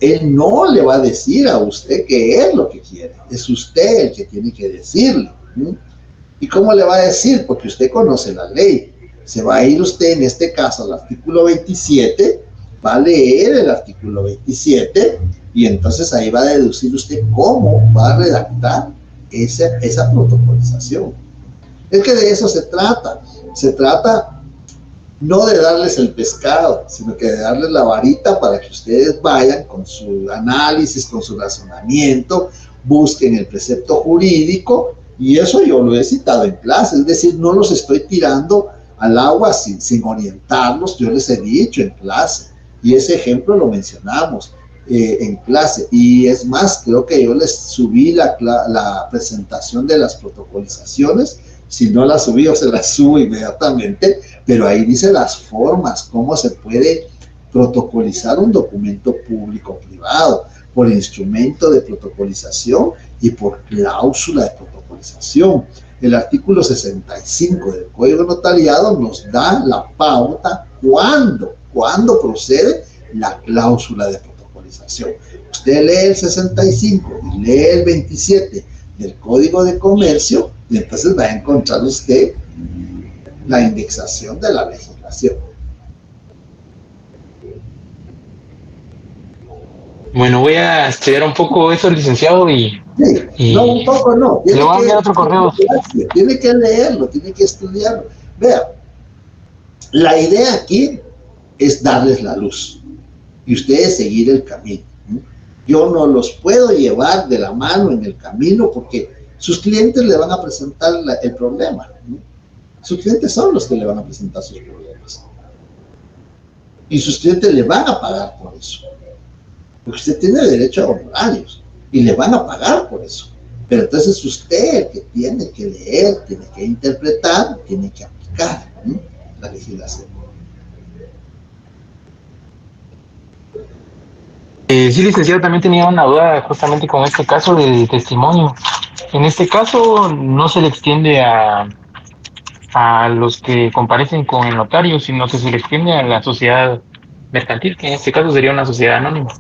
Él no le va a decir a usted qué es lo que quiere, es usted el que tiene que decirle. ¿Y cómo le va a decir? Porque usted conoce la ley. Se va a ir usted, en este caso, al artículo 27, va a leer el artículo 27 y entonces ahí va a deducir usted cómo va a redactar esa protocolización. Es que de eso se trata. Se trata no de darles el pescado, sino que de darles la varita para que ustedes vayan con su análisis, con su razonamiento, busquen el precepto jurídico, y eso yo lo he citado en clase, es decir, no los estoy tirando al agua sin orientarlos, yo les he dicho en clase, y ese ejemplo lo mencionamos en clase, y es más, creo que yo les subí la presentación de las protocolizaciones. Si no la subí, o se la subo inmediatamente, pero ahí dice las formas, cómo se puede protocolizar un documento público-privado, por instrumento de protocolización y por cláusula de protocolización. El artículo 65 del Código Notariado nos da la pauta cuándo procede la cláusula de protocolización. Usted lee el 65 y lee el 27 del Código de Comercio, y entonces va a encontrar usted la indexación de la legislación. Bueno, voy a estudiar un poco eso, licenciado, y no, un poco no. Le voy a enviar otro correo. Tiene que leerlo, tiene que estudiarlo. Vea, la idea aquí es darles la luz y ustedes seguir el camino. Yo no los puedo llevar de la mano en el camino porque sus clientes le van a presentar el problema. Sus clientes son los que le van a presentar sus problemas. Y sus clientes le van a pagar por eso. Porque usted tiene derecho a honorarios y le van a pagar por eso. Pero entonces usted el que tiene que leer, tiene que interpretar, tiene que aplicar la legislación. Sí, licenciado, también tenía una duda justamente con este caso del testimonio. En este caso no se le extiende a los que comparecen con el notario, sino que se le extiende a la sociedad mercantil, que en este caso sería una sociedad anónima.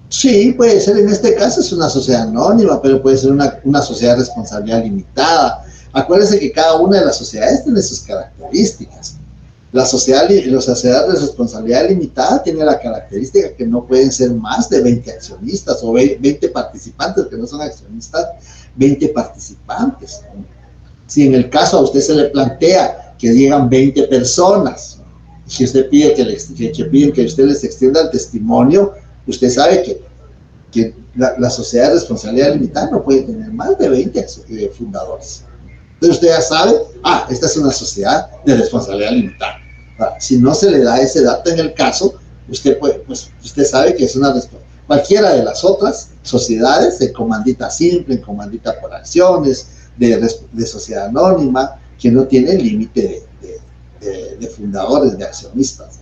Sí, puede ser, en este caso es una sociedad anónima, pero puede ser una sociedad de responsabilidad limitada. Acuérdense que cada una de las sociedades tiene sus características. La sociedad de responsabilidad limitada tiene la característica que no pueden ser más de 20 accionistas o 20 participantes, que no son accionistas, 20 participantes. Si en el caso a usted se le plantea que llegan 20 personas, si usted pide que usted les extienda el testimonio, usted sabe que la sociedad de responsabilidad limitada no puede tener más de 20 fundadores. Entonces usted ya sabe, esta es una sociedad de responsabilidad limitada. Si no se le da ese dato en el caso, usted sabe que es cualquiera de las otras sociedades, de comandita simple, en comandita por acciones, de sociedad anónima, que no tiene límite de fundadores, de accionistas.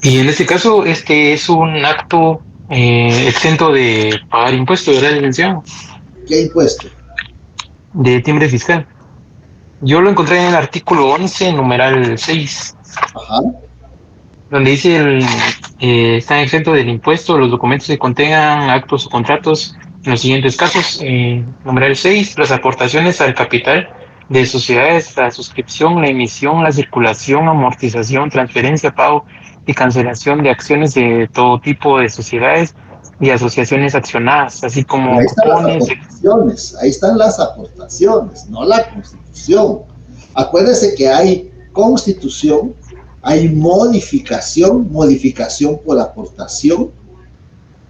Y en este caso, es un acto exento de pagar impuestos, ¿verdad, licenciado? ¿Qué impuesto? De timbre fiscal. Yo lo encontré en el artículo 11, numeral 6, Ajá. donde dice están exentos del impuesto los documentos que contengan actos o contratos en los siguientes casos. Numeral 6, las aportaciones al capital de sociedades, la suscripción, la emisión, la circulación, amortización, transferencia, pago y cancelación de acciones de todo tipo de sociedades y asociaciones accionadas, así Pero como ahí están las cupones. aportaciones, ahí están las aportaciones, no la constitución. Acuérdese que hay constitución, hay modificación por aportación,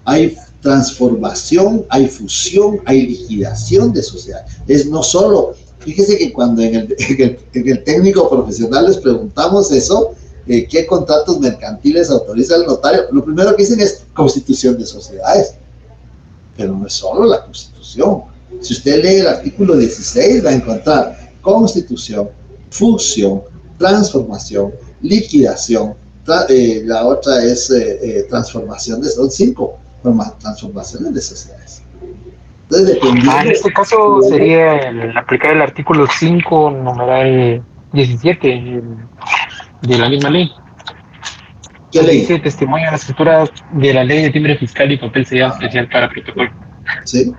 hay transformación, hay fusión, hay liquidación de sociedades. Es no solo, fíjese que cuando en el técnico profesional les preguntamos eso, ¿qué contratos mercantiles autoriza el notario? Lo primero que dicen es constitución de sociedades. Pero no es solo la Constitución. Si usted lee el artículo 16, va a encontrar constitución, fusión, transformación, liquidación, la otra es transformación, son 5 transformaciones de sociedades. Entonces, dependiendo... En este caso sería aplicar el artículo 5, numeral 17 de la misma ley. ¿Qué ley? Dice testimonio a la escritura de la ley de timbre fiscal y papel sellado especial para protocolo. Sí.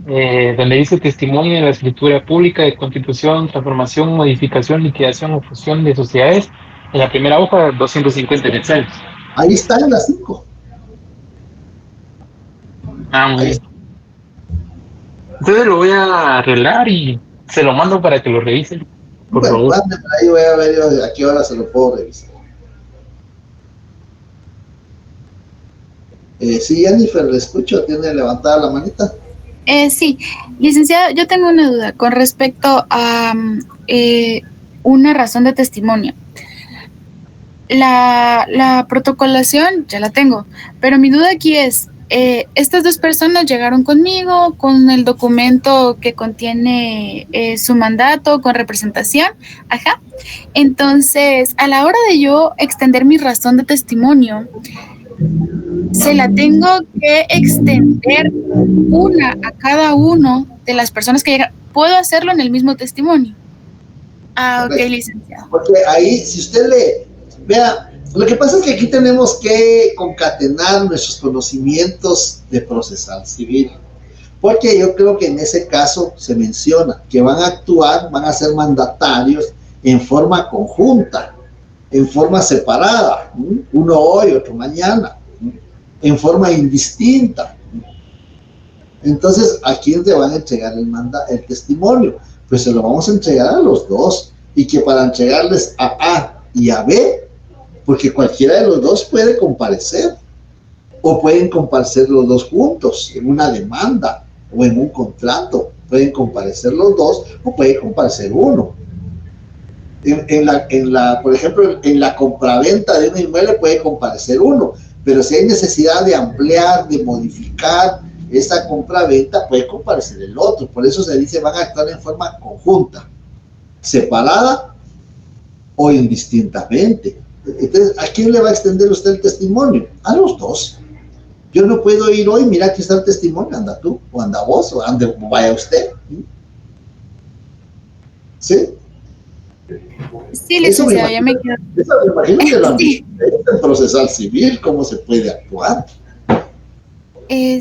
Donde dice testimonio de la escritura pública de constitución, transformación, modificación, liquidación o fusión de sociedades. En la primera hoja, 250 quetzales. Ahí están las 5. Muy bien. Entonces lo voy a arreglar y se lo mando para que lo revisen. Por favor. Ahí voy a ver a qué hora se lo puedo revisar. Sí, Jennifer, le escucho, ¿tiene levantada la manita? Sí, licenciado, yo tengo una duda con respecto a una razón de testimonio. La protocolación ya la tengo, pero mi duda aquí es, estas 2 personas llegaron conmigo con el documento que contiene su mandato con representación, ajá. Entonces, a la hora de yo extender mi razón de testimonio, se la tengo que extender una a cada uno de las personas que llegan. ¿Puedo hacerlo en el mismo testimonio? Ok, licenciado. Porque ahí, si usted vea, lo que pasa es que aquí tenemos que concatenar nuestros conocimientos de procesal civil. Porque yo creo que en ese caso se menciona que van a actuar, van a ser mandatarios en forma conjunta, en forma separada, uno hoy, otro mañana, en forma indistinta. Entonces, ¿a quién le van a entregar el testimonio? Pues se lo vamos a entregar a los 2, y que para entregarles a A y a B, porque cualquiera de los 2 puede comparecer, o pueden comparecer los 2 juntos en una demanda o en un contrato, pueden comparecer los 2 o puede comparecer uno. Por ejemplo, en la compraventa de un inmueble puede comparecer uno, pero si hay necesidad de ampliar, de modificar esa compraventa, puede comparecer el otro. Por eso se dice van a actuar en forma conjunta, separada o indistintamente. Entonces, ¿a quién le va a extender usted el testimonio? A los 2. Yo no puedo ir hoy, mira, aquí está el testimonio, anda tú, o anda vos, o ande, vaya usted. ¿Sí? Sí, licenciado, ya me quedo. Eso me imagino que lo han visto en procesal civil, cómo se puede actuar.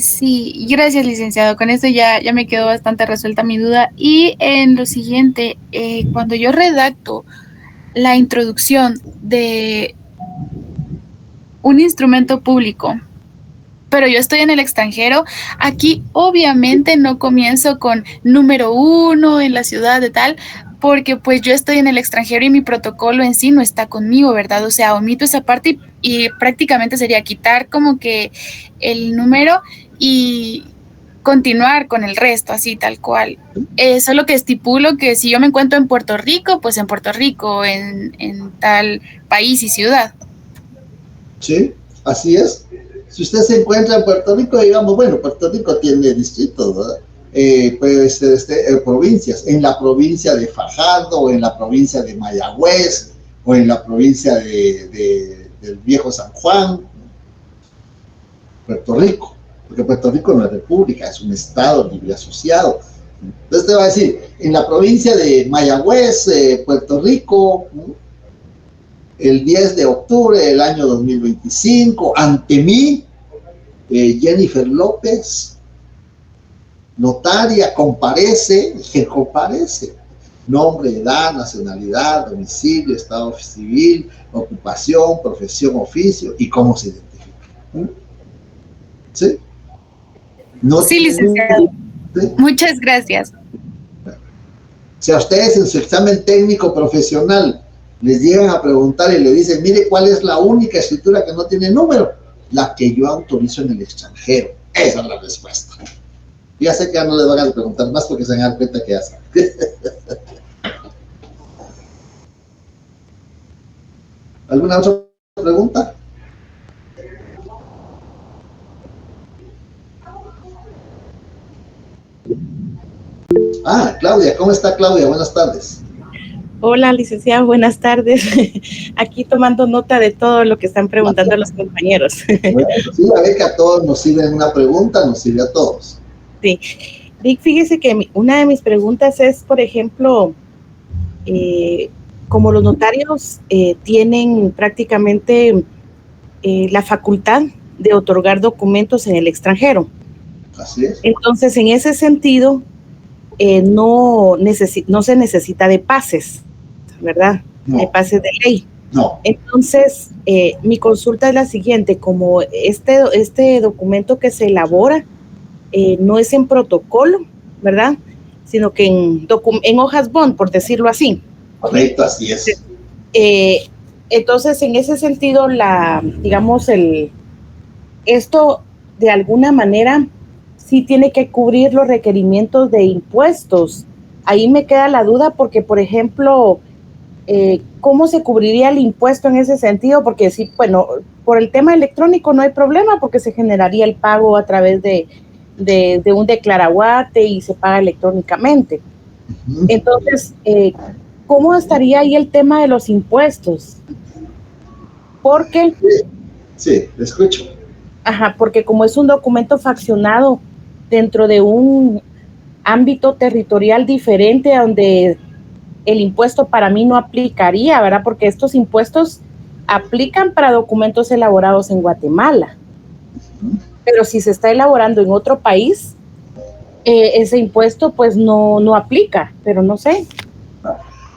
Sí, gracias, licenciado. Con esto ya me quedó bastante resuelta mi duda. Y en lo siguiente, cuando yo redacto la introducción de un instrumento público, pero yo estoy en el extranjero, aquí obviamente no comienzo con número 1 en la ciudad de tal, porque pues yo estoy en el extranjero y mi protocolo en sí no está conmigo, ¿verdad? O sea, omito esa parte y prácticamente sería quitar como que el número y continuar con el resto, así tal cual. Solo que estipulo que si yo me encuentro en Puerto Rico, pues en Puerto Rico, en tal país y ciudad. Sí, así es. Si usted se encuentra en Puerto Rico, digamos, bueno, Puerto Rico tiene distritos, ¿verdad? Puede ser provincias, en la provincia de Fajardo, o en la provincia de Mayagüez, o en la provincia del Viejo San Juan. Puerto Rico, porque Puerto Rico no es república, es un estado libre asociado. Entonces te va a decir, en la provincia de Mayagüez, Puerto Rico, el 10 de octubre del año 2025, ante mí, Jennifer López, notaria, comparece, que comparece, nombre, edad, nacionalidad, domicilio, estado civil, ocupación, profesión, oficio y cómo se identifica. ¿Sí? No sí, licenciado. ¿Sí? Muchas gracias. Si a ustedes en su examen técnico profesional les llegan a preguntar y le dicen, mire, ¿cuál es la única escritura que no tiene número? La que yo autorizo en el extranjero. Esa es la respuesta. Ya sé que ya no les van a preguntar más porque se van a dar cuenta que hacen. ¿Alguna otra pregunta? Ah, Claudia, ¿cómo está Claudia? Buenas tardes. Hola, licenciado, buenas tardes. Aquí tomando nota de todo lo que están preguntando los compañeros. Bueno, sí, a ver que a todos nos sirve una pregunta, nos sirve a todos. Sí. Rick, fíjese que una de mis preguntas es, por ejemplo, como los notarios tienen prácticamente la facultad de otorgar documentos en el extranjero. Así es. Entonces, en ese sentido, no se necesita de pases, ¿verdad? No. De pases de ley. No. Entonces, mi consulta es la siguiente, como este documento que se elabora no es en protocolo, ¿verdad? Sino que en hojas bond, por decirlo así. Correcto, así es. Entonces, en ese sentido, esto de alguna manera sí tiene que cubrir los requerimientos de impuestos. Ahí me queda la duda porque, por ejemplo, ¿cómo se cubriría el impuesto en ese sentido? Porque sí, bueno, por el tema electrónico no hay problema porque se generaría el pago a través de un declaraguate y se paga electrónicamente. Uh-huh. Entonces, ¿cómo estaría ahí el tema de los impuestos? Porque... Sí, te escucho. Ajá, porque como es un documento faccionado dentro de un ámbito territorial diferente donde el impuesto para mí no aplicaría, ¿verdad? Porque estos impuestos aplican para documentos elaborados en Guatemala. Uh-huh. Pero si se está elaborando en otro país, ese impuesto pues no aplica, pero no sé.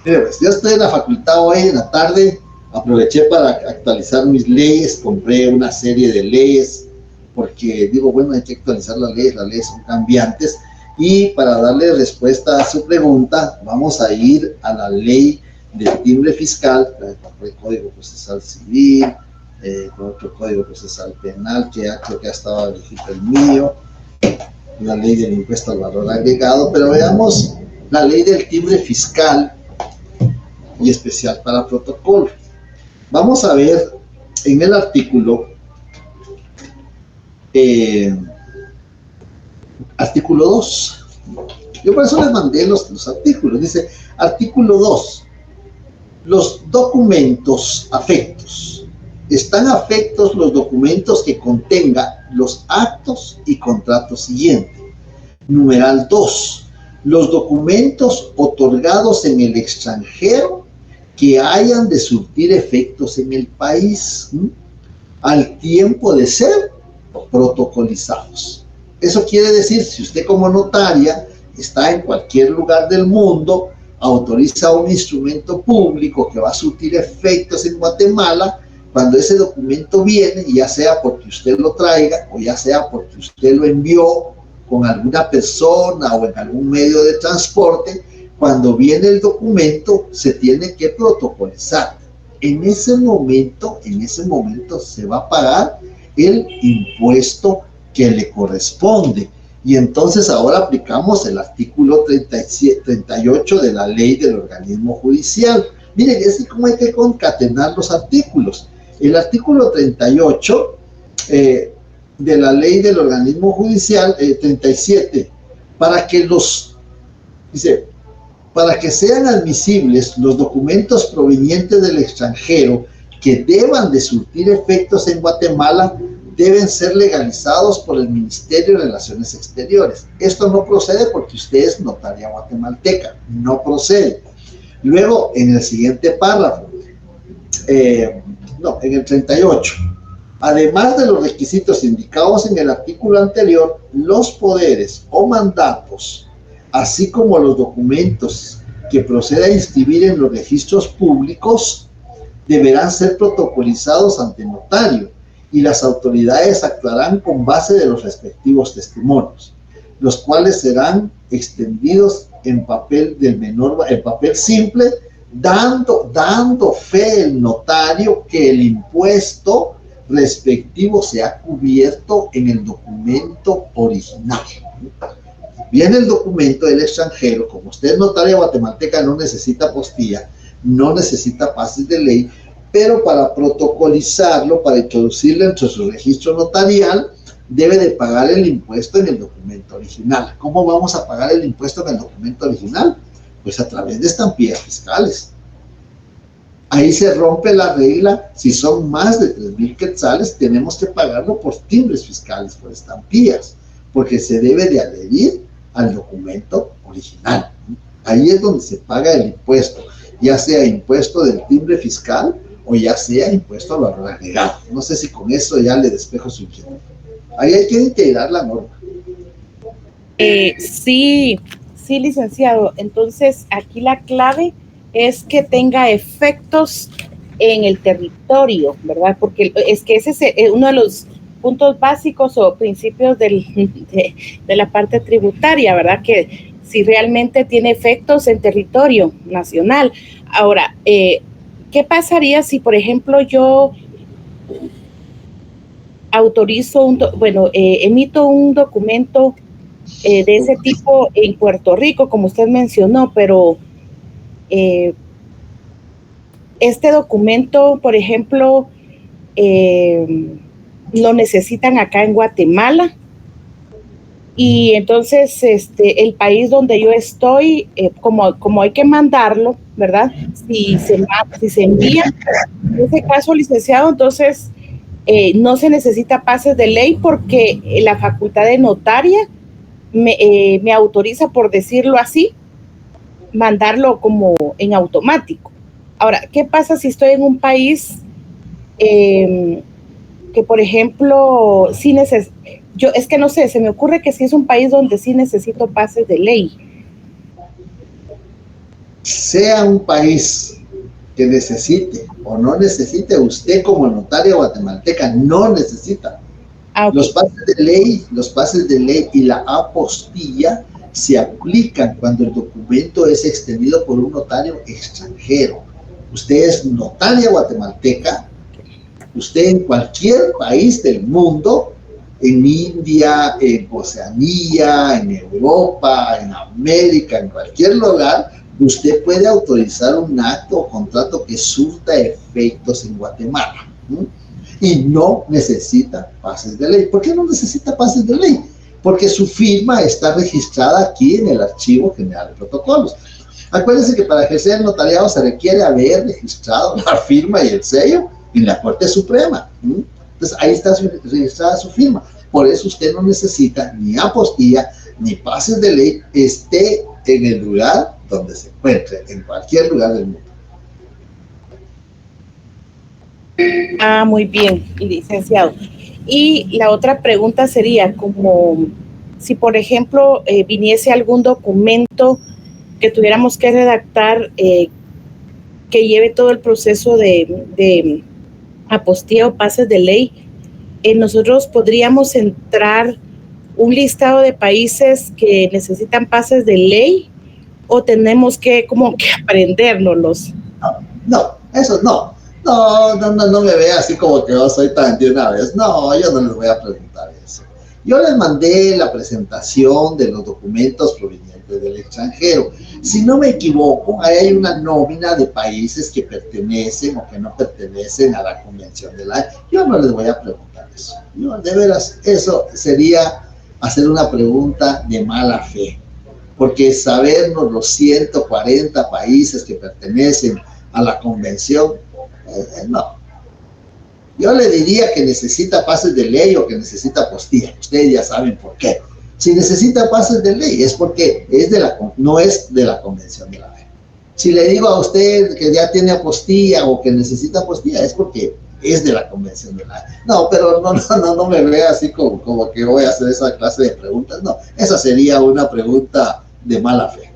Mira, pues, yo estoy en la facultad hoy en la tarde, aproveché para actualizar mis leyes, compré una serie de leyes, porque digo, bueno, hay que actualizar las leyes son cambiantes, y para darle respuesta a su pregunta, vamos a ir a la ley del timbre fiscal, el Código Procesal Civil, con otro Código Procesal Penal, que ya creo que ha estado viejito el mío, la ley del impuesto al valor agregado, pero veamos la ley del timbre fiscal y especial para protocolo. Vamos a ver en el artículo 2. Yo por eso les mandé los artículos. Dice, artículo 2. Los documentos afectos. Están afectos los documentos que contengan los actos y contratos siguientes. Numeral 2. Los documentos otorgados en el extranjero que hayan de surtir efectos en el país, al tiempo de ser protocolizados. Eso quiere decir, si usted como notaria está en cualquier lugar del mundo, autoriza un instrumento público que va a surtir efectos en Guatemala, cuando ese documento viene, ya sea porque usted lo traiga o ya sea porque usted lo envió con alguna persona o en algún medio de transporte, cuando viene el documento se tiene que protocolizar. En ese momento se va a pagar el impuesto que le corresponde. Y entonces ahora aplicamos el artículo 38 de la ley del organismo judicial. Miren, es como hay que concatenar los artículos. El artículo 38 de la ley del organismo judicial, 37, para que sean admisibles los documentos provenientes del extranjero que deban de surtir efectos en Guatemala, deben ser legalizados por el Ministerio de Relaciones Exteriores. Esto no procede porque usted es notaria guatemalteca, no procede. Luego, en el siguiente párrafo, en el 38, además de los requisitos indicados en el artículo anterior, los poderes o mandatos, así como los documentos que proceda a inscribir en los registros públicos, deberán ser protocolizados ante notario y las autoridades actuarán con base de los respectivos testimonios, los cuales serán extendidos en papel en papel simple, dando fe el notario que el impuesto respectivo se ha cubierto en el documento original. Viene el documento del extranjero, como usted es notaria guatemalteca, no necesita apostilla, no necesita pases de ley, pero para protocolizarlo, para introducirlo entre su registro notarial, debe de pagar el impuesto en el documento original. ¿Cómo vamos a pagar el impuesto en el documento original? Pues a través de estampillas fiscales. Ahí se rompe la regla, si son más de 3,000 quetzales, tenemos que pagarlo por timbres fiscales, por estampillas, porque se debe de adherir al documento original. Ahí es donde se paga el impuesto, ya sea impuesto del timbre fiscal o ya sea impuesto a lo agregado. No sé si con eso ya le despejo su inquietud. Ahí hay que integrar la norma. Sí, licenciado. Entonces, aquí la clave es que tenga efectos en el territorio, ¿verdad? Porque es que ese es uno de los puntos básicos o principios de la parte tributaria, ¿verdad? Que si realmente tiene efectos en territorio nacional. Ahora, ¿qué pasaría si, por ejemplo, yo autorizo, emito un documento de ese tipo en Puerto Rico, como usted mencionó, pero este documento, por ejemplo, lo necesitan acá en Guatemala y entonces el país donde yo estoy, como hay que mandarlo, ¿verdad? Si se envía, en ese caso, licenciado, entonces no se necesita pases de ley porque la facultad de notaria me autoriza, por decirlo así, mandarlo como en automático. Ahora, ¿qué pasa si estoy en un país que, por ejemplo, yo es que no sé, se me ocurre que si es un país donde sí necesito pases de ley? Sea un país que necesite o no necesite, usted como notaria guatemalteca no necesita. Okay. Los pases de ley y la apostilla se aplican cuando el documento es extendido por un notario extranjero. Usted es notaria guatemalteca, usted en cualquier país del mundo, en India, en Oceanía, en Europa, en América, en cualquier lugar, usted puede autorizar un acto o contrato que surta efectos en Guatemala, ¿sí? Y no necesita pases de ley. ¿Por qué no necesita pases de ley? Porque su firma está registrada aquí en el Archivo General de Protocolos. Acuérdense que para ejercer el notariado se requiere haber registrado la firma y el sello en la Corte Suprema. Entonces ahí está registrada su firma. Por eso usted no necesita ni apostilla ni pases de ley, esté en el lugar donde se encuentre, en cualquier lugar del mundo. Muy bien, licenciado. Y la otra pregunta sería como si, por ejemplo, viniese algún documento que tuviéramos que redactar que lleve todo el proceso de apostilla o pases de ley, nosotros podríamos entrar un listado de países que necesitan pases de ley o tenemos que como que aprendérnoslos. No, eso no. No me vea así como que yo soy tan de una vez. No, yo no les voy a preguntar eso. Yo les mandé la presentación de los documentos provenientes del extranjero. Si no me equivoco, ahí hay una nómina de países que pertenecen o que no pertenecen a la Convención de la Haya. Yo no les voy a preguntar eso. Yo, de veras, eso sería hacer una pregunta de mala fe. Porque sabernos los 140 países que pertenecen a la Convención, no. Yo le diría que necesita pases de ley o que necesita apostilla. Ustedes ya saben por qué. Si necesita pases de ley es porque no es de la Convención de la Fe. Si le digo a usted que ya tiene apostilla o que necesita apostilla es porque es de la Convención de la Fe. No, pero no me vea así como que voy a hacer esa clase de preguntas. No, esa sería una pregunta de mala fe.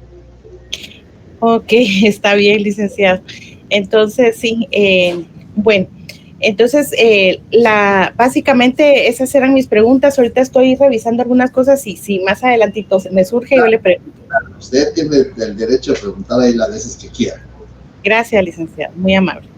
Ok, está bien, licenciado. Entonces, sí, bueno, entonces, básicamente esas eran mis preguntas. Ahorita estoy revisando algunas cosas y si más adelantito me surge, yo le pregunto. Usted tiene el derecho de preguntar ahí las veces que quiera. Gracias, licenciado, muy amable.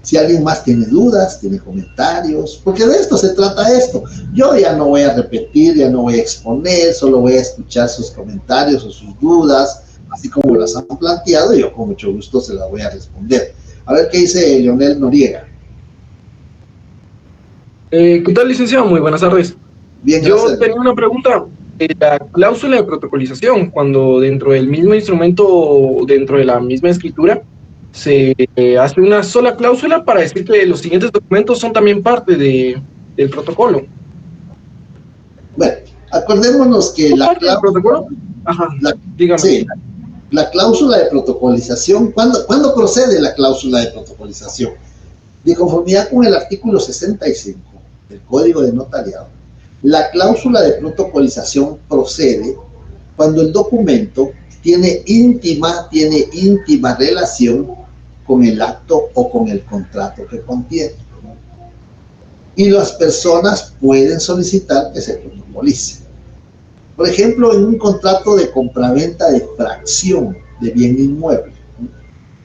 Si alguien más tiene dudas, tiene comentarios, porque de esto se trata esto. Yo ya no voy a repetir, ya no voy a exponer, solo voy a escuchar sus comentarios o sus dudas, así como las han planteado, y yo con mucho gusto se las voy a responder. A ver qué dice Leonel Noriega. ¿Qué tal, licenciado? Muy buenas tardes. Bien, yo tenía una pregunta. La cláusula de protocolización, cuando dentro del mismo instrumento, dentro de la misma escritura, se hace una sola cláusula para decir que los siguientes documentos son también parte del protocolo. Bueno, acordémonos que la protocolo. Ajá, dígame. Sí, la cláusula de protocolización, ¿cuándo procede la cláusula de protocolización? De conformidad con el artículo 65 del Código de Notariado, la cláusula de protocolización procede cuando el documento tiene íntima relación con el acto o con el contrato que contiene. Y las personas pueden solicitar que se protocolice. Por ejemplo, en un contrato de compraventa de fracción de bien inmueble.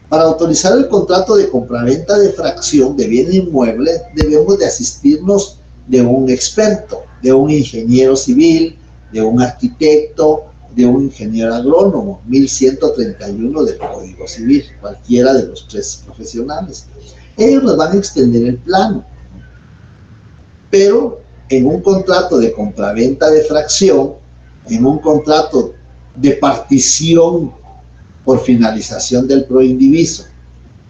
Para autorizar el contrato de compraventa de fracción de bien inmueble, debemos de asistirnos de un experto, de un ingeniero civil, de un arquitecto, de un ingeniero agrónomo, 1131 del Código Civil, cualquiera de los tres profesionales. Ellos nos van a extender el plano. Pero en un contrato de compraventa de fracción, en un contrato de partición por finalización del proindiviso,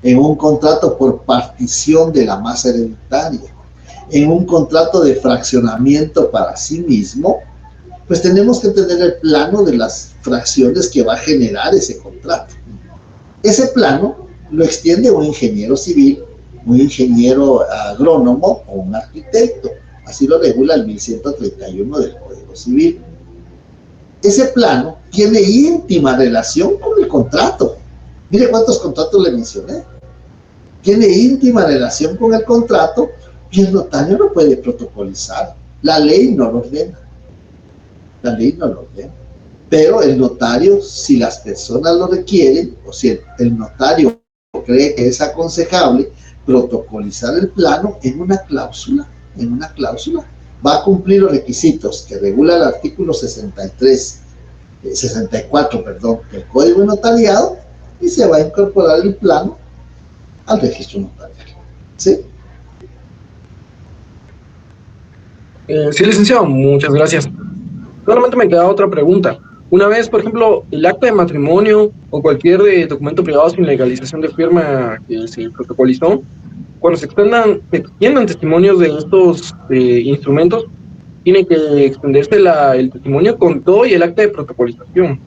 en un contrato por partición de la masa hereditaria, en un contrato de fraccionamiento para sí mismo, pues tenemos que tener el plano de las fracciones que va a generar ese contrato. Ese plano lo extiende un ingeniero civil, un ingeniero agrónomo o un arquitecto. Así lo regula el 1131 del Código Civil. Ese plano tiene íntima relación con el contrato. Mire cuántos contratos le mencioné. Tiene íntima relación con el contrato y el notario no puede protocolizar. La ley no lo ordena. La ley no lo ordena. Pero el notario, si las personas lo requieren, o si el notario cree que es aconsejable protocolizar el plano en una cláusula, va a cumplir los requisitos que regula el artículo 64 del Código de Notariado y se va a incorporar el plano al registro notarial. ¿Sí? Sí, licenciado, muchas gracias. Solamente me queda otra pregunta. Una vez, por ejemplo, el acta de matrimonio o cualquier documento privado sin legalización de firma que se protocolizó, cuando se extiendan testimonios de estos instrumentos, tiene que extenderse el testimonio con todo y el acta de protocolización.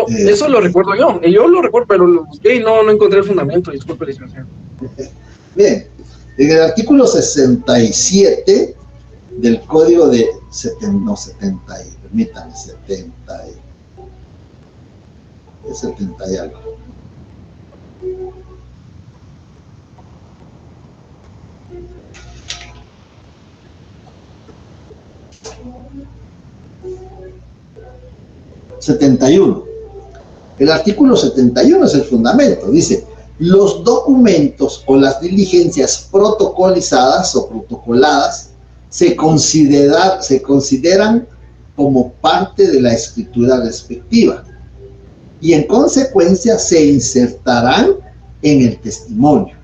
Eso lo recuerdo yo lo recuerdo, pero lo busqué y no encontré el fundamento, disculpe, licenciado. Bien, en el artículo 67 del Código de 70 y algo. El artículo 71 es el fundamento. Dice: los documentos o las diligencias protocolizadas o protocoladas se consideran como parte de la escritura respectiva y en consecuencia se insertarán en el testimonio.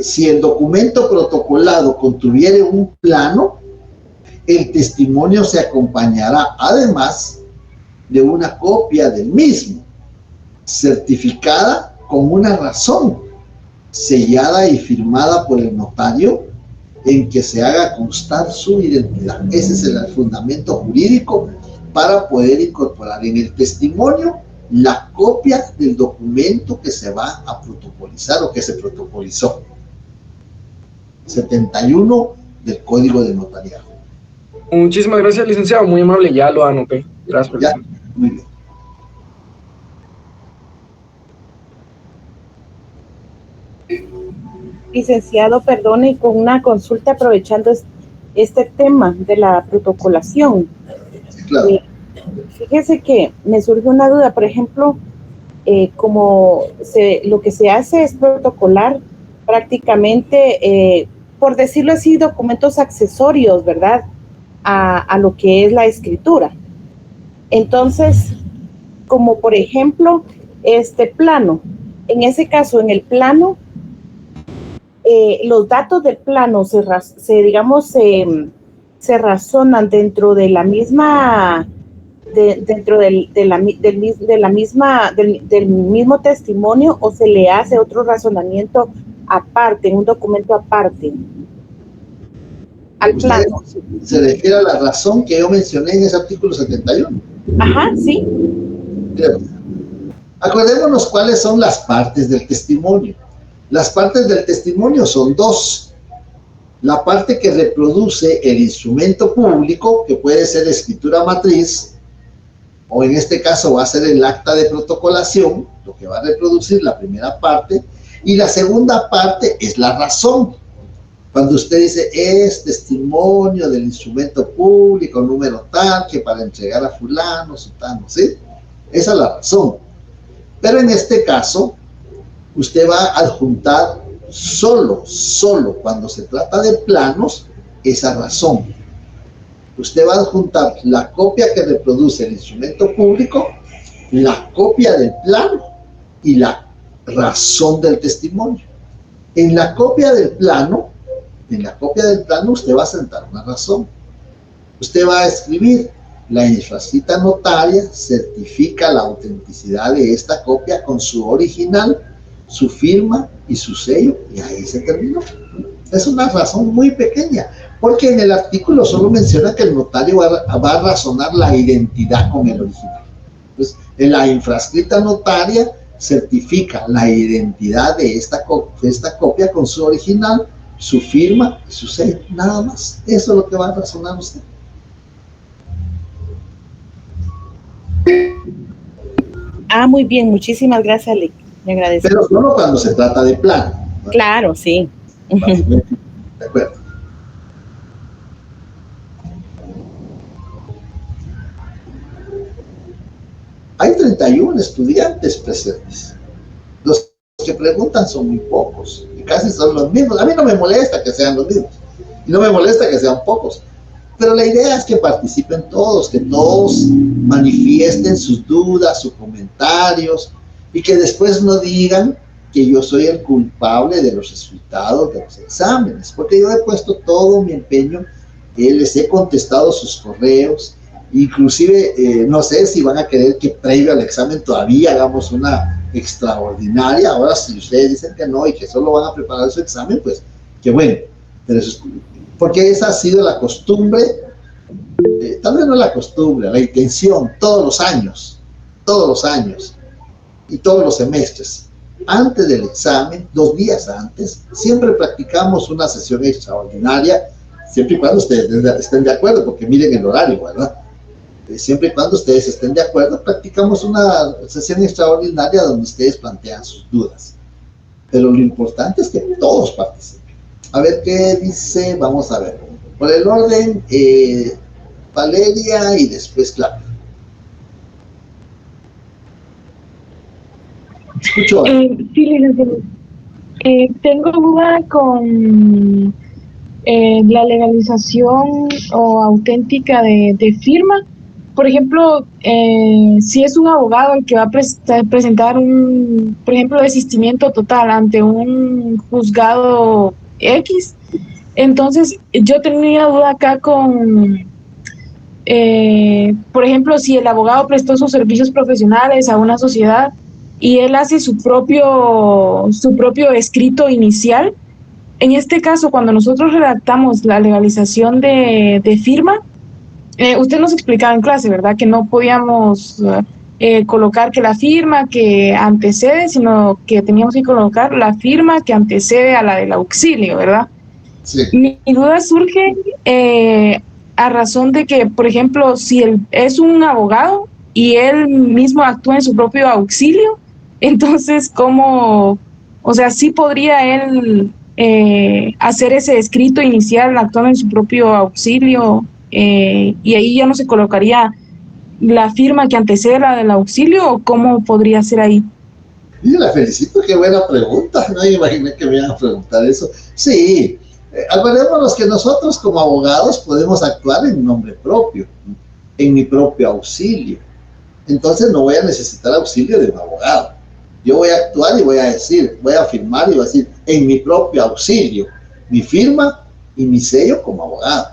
Si el documento protocolado contuviere un plano, el testimonio se acompañará además de una copia del mismo, certificada con una razón sellada y firmada por el notario, en que se haga constar su identidad. Ese es el fundamento jurídico para poder incorporar en el testimonio la copia del documento que se va a protocolizar o que se protocolizó. 71 del Código de Notariado. Muchísimas gracias, licenciado, muy amable, ya lo anoté. Gracias. Ya, muy bien. Licenciado, perdone, con una consulta aprovechando este tema de la protocolación. Claro. Fíjese que me surge una duda, por ejemplo, lo que se hace es protocolar prácticamente, por decirlo así, documentos accesorios, ¿verdad? A lo que es la escritura. Entonces, como por ejemplo, este plano, en ese caso, en el plano, los datos del plano se razonan dentro de la misma, del mismo testimonio, o se le hace otro razonamiento aparte, en un documento aparte al plano. ¿Se refiere a la razón que yo mencioné en ese artículo 71? Ajá, sí. Acordémonos cuáles son las partes del testimonio. Las partes del testimonio son dos. La parte que reproduce el instrumento público, que puede ser escritura matriz, o en este caso va a ser el acta de protocolación, lo que va a reproducir la primera parte, y la segunda parte es la razón. Cuando usted dice, es testimonio del instrumento público, número tal, que para entregar a fulano, sutano, ¿sí? Esa es la razón. Pero en este caso, usted va a adjuntar solo cuando se trata de planos, esa razón. Usted va a adjuntar la copia que reproduce el instrumento público, la copia del plano y la razón del testimonio. En la copia del plano usted va a sentar una razón. Usted va a escribir: la infrascrita notaria certifica la autenticidad de esta copia con su original, su firma y su sello, y ahí se terminó. Es una razón muy pequeña, porque en el artículo solo menciona que el notario va a razonar la identidad con el original. Entonces, en la infrascrita notaria certifica la identidad de esta copia con su original, su firma y su sello, nada más. Eso es lo que va a razonar usted. Muy bien, muchísimas gracias, le agradezco. Pero solo cuando se trata de plano, ¿no? Claro, sí. De acuerdo. Hay 31 estudiantes presentes. Los que preguntan son muy pocos y casi son los mismos. A mí no me molesta que sean los mismos y no me molesta que sean pocos, pero la idea es que participen todos, que todos manifiesten sus dudas, sus comentarios, y que después no digan que yo soy el culpable de los resultados de los exámenes, porque yo he puesto todo mi empeño, les he contestado sus correos, inclusive no sé si van a querer que previo al examen todavía hagamos una extraordinaria. Ahora, si ustedes dicen que no y que solo van a preparar su examen, pues qué bueno, pero eso es porque esa ha sido la costumbre, tal vez no la costumbre, la intención, todos los años, y todos los semestres. Antes del examen, 2 días antes, siempre practicamos una sesión extraordinaria, siempre y cuando ustedes estén de acuerdo, porque miren el horario, ¿verdad? Siempre y cuando ustedes estén de acuerdo, practicamos una sesión extraordinaria donde ustedes plantean sus dudas. Pero lo importante es que todos participen. A ver qué dice, vamos a ver. Por el orden, Valeria y después Claudia. Escucho. Sí, licenciado. Tengo duda con la legalización o auténtica de firma. Por ejemplo, si es un abogado el que va a presentar por ejemplo, desistimiento total ante un juzgado X, entonces yo tenía duda acá con, por ejemplo, si el abogado prestó sus servicios profesionales a una sociedad y él hace su propio escrito inicial. En este caso, cuando nosotros redactamos la legalización de firma, usted nos explicaba en clase, ¿verdad? Que no podíamos colocar que la firma que antecede, sino que teníamos que colocar la firma que antecede a la del auxilio, ¿verdad? Sí. Mi duda surge a razón de que, por ejemplo, si él es un abogado y él mismo actúa en su propio auxilio, entonces, ¿cómo? O sea, ¿sí podría él hacer ese escrito inicial actuando en su propio auxilio y ahí ya no se colocaría la firma que antecede la del auxilio, o cómo podría ser ahí? Y la felicito, qué buena pregunta, no me imaginé que me iban a preguntar eso. Sí, acordémonos que nosotros como abogados podemos actuar en nombre propio, en mi propio auxilio. Entonces no voy a necesitar auxilio de un abogado. Yo voy a actuar y voy a decir, voy a firmar y voy a decir, en mi propio auxilio, mi firma y mi sello como abogado.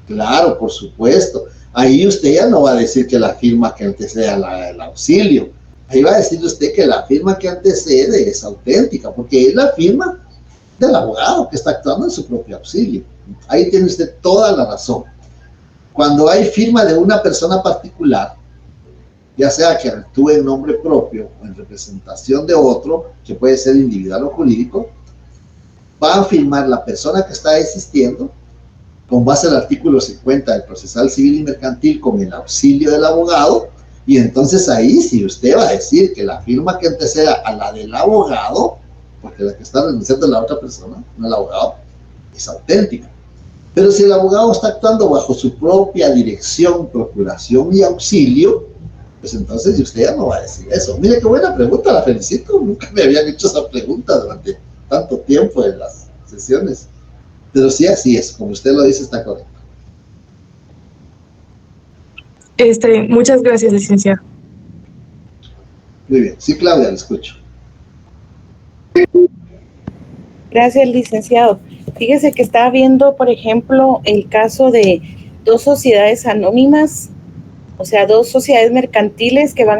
Claro, por supuesto. Ahí usted ya no va a decir que la firma que antecede a la del auxilio. Ahí va a decir usted que la firma que antecede es auténtica, porque es la firma del abogado que está actuando en su propio auxilio. Ahí tiene usted toda la razón. Cuando hay firma de una persona particular, ya sea que actúe en nombre propio o en representación de otro, que puede ser individual o jurídico, va a firmar la persona que está existiendo con base al artículo 50 del Procesal Civil y Mercantil con el auxilio del abogado, y entonces ahí si usted va a decir que la firma que anteceda a la del abogado, porque la que está renunciando es la otra persona, no el abogado, es auténtica. Pero si el abogado está actuando bajo su propia dirección, procuración y auxilio, pues entonces usted ya no va a decir eso. Mire qué buena pregunta, la felicito, nunca me habían hecho esa pregunta durante tanto tiempo en las sesiones. Pero sí, así es, como usted lo dice, está correcto. Muchas gracias, licenciado. Muy bien. Sí, Claudia, le escucho. Gracias, licenciado. Fíjese que estaba viendo, por ejemplo, el caso de dos sociedades anónimas, o sea, dos sociedades mercantiles que van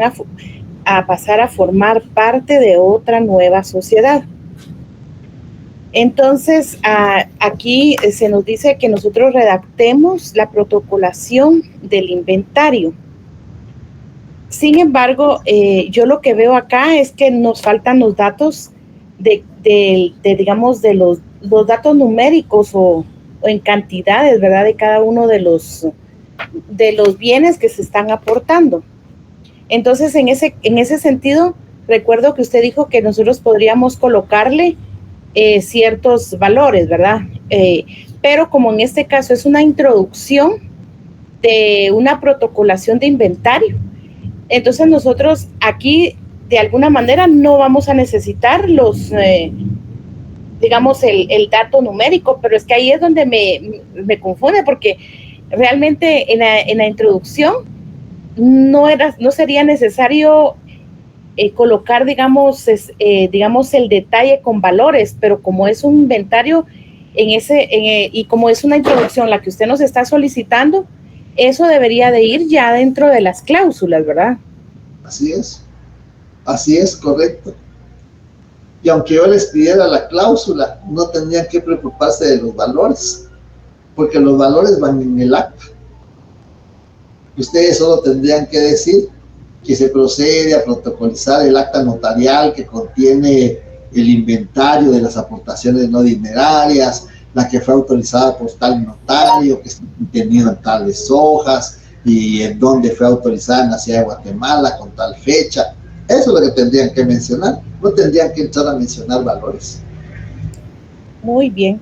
a pasar a formar parte de otra nueva sociedad. Entonces, aquí se nos dice que nosotros redactemos la protocolación del inventario. Sin embargo, yo lo que veo acá es que nos faltan los datos digamos, de los datos numéricos o en cantidades, ¿verdad? De cada uno de los bienes que se están aportando. Entonces, en ese sentido, recuerdo que usted dijo que nosotros podríamos colocarle ciertos valores, ¿verdad? Pero como en este caso es una introducción de una protocolación de inventario, entonces nosotros aquí de alguna manera no vamos a necesitar digamos, el dato numérico, pero es que ahí es donde me confunde, porque realmente en la introducción no sería necesario colocar, digamos, el detalle con valores, pero como es un inventario y como es una introducción la que usted nos está solicitando, eso debería de ir ya dentro de las cláusulas, ¿verdad? Así es, correcto. Y aunque yo les pidiera la cláusula, no tendrían que preocuparse de los valores, porque los valores van en el acta. Ustedes solo tendrían que decir que se procede a protocolizar el acta notarial que contiene el inventario de las aportaciones no dinerarias, la que fue autorizada por tal notario, que está contenido en tales hojas, y en dónde fue autorizada en la ciudad de Guatemala con tal fecha. Eso es lo que tendrían que mencionar, no tendrían que entrar a mencionar valores. Muy bien.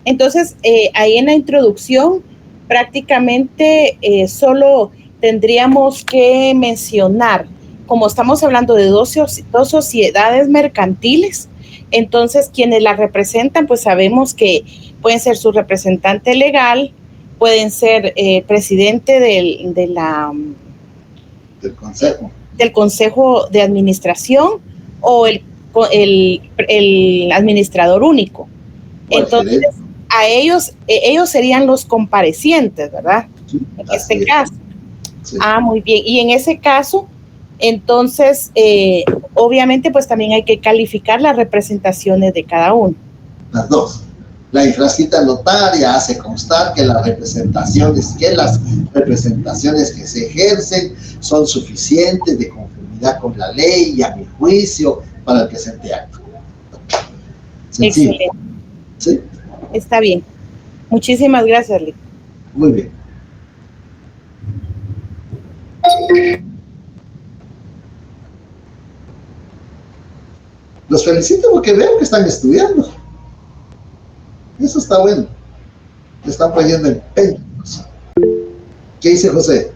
Entonces, ahí en la introducción, prácticamente solo tendríamos que mencionar, como estamos hablando de dos sociedades mercantiles, entonces quienes la representan, pues sabemos que pueden ser su representante legal, pueden ser presidente del consejo de administración o el administrador único. Entonces, a ellos serían los comparecientes, ¿verdad? Sí, en este caso. Sí. Muy bien. Y en ese caso, entonces, obviamente pues también hay que calificar las representaciones de cada uno. Las dos. La infracita notaria hace constar que las representaciones que se ejercen son suficientes de conformidad con la ley y a mi juicio para el presente acto. Sencillo. Excelente. ¿Sí? Está bien. Muchísimas gracias, Lick. Muy bien. Los felicito porque veo que están estudiando. Eso está bueno. Están poniendo empeño. ¿Qué dice José?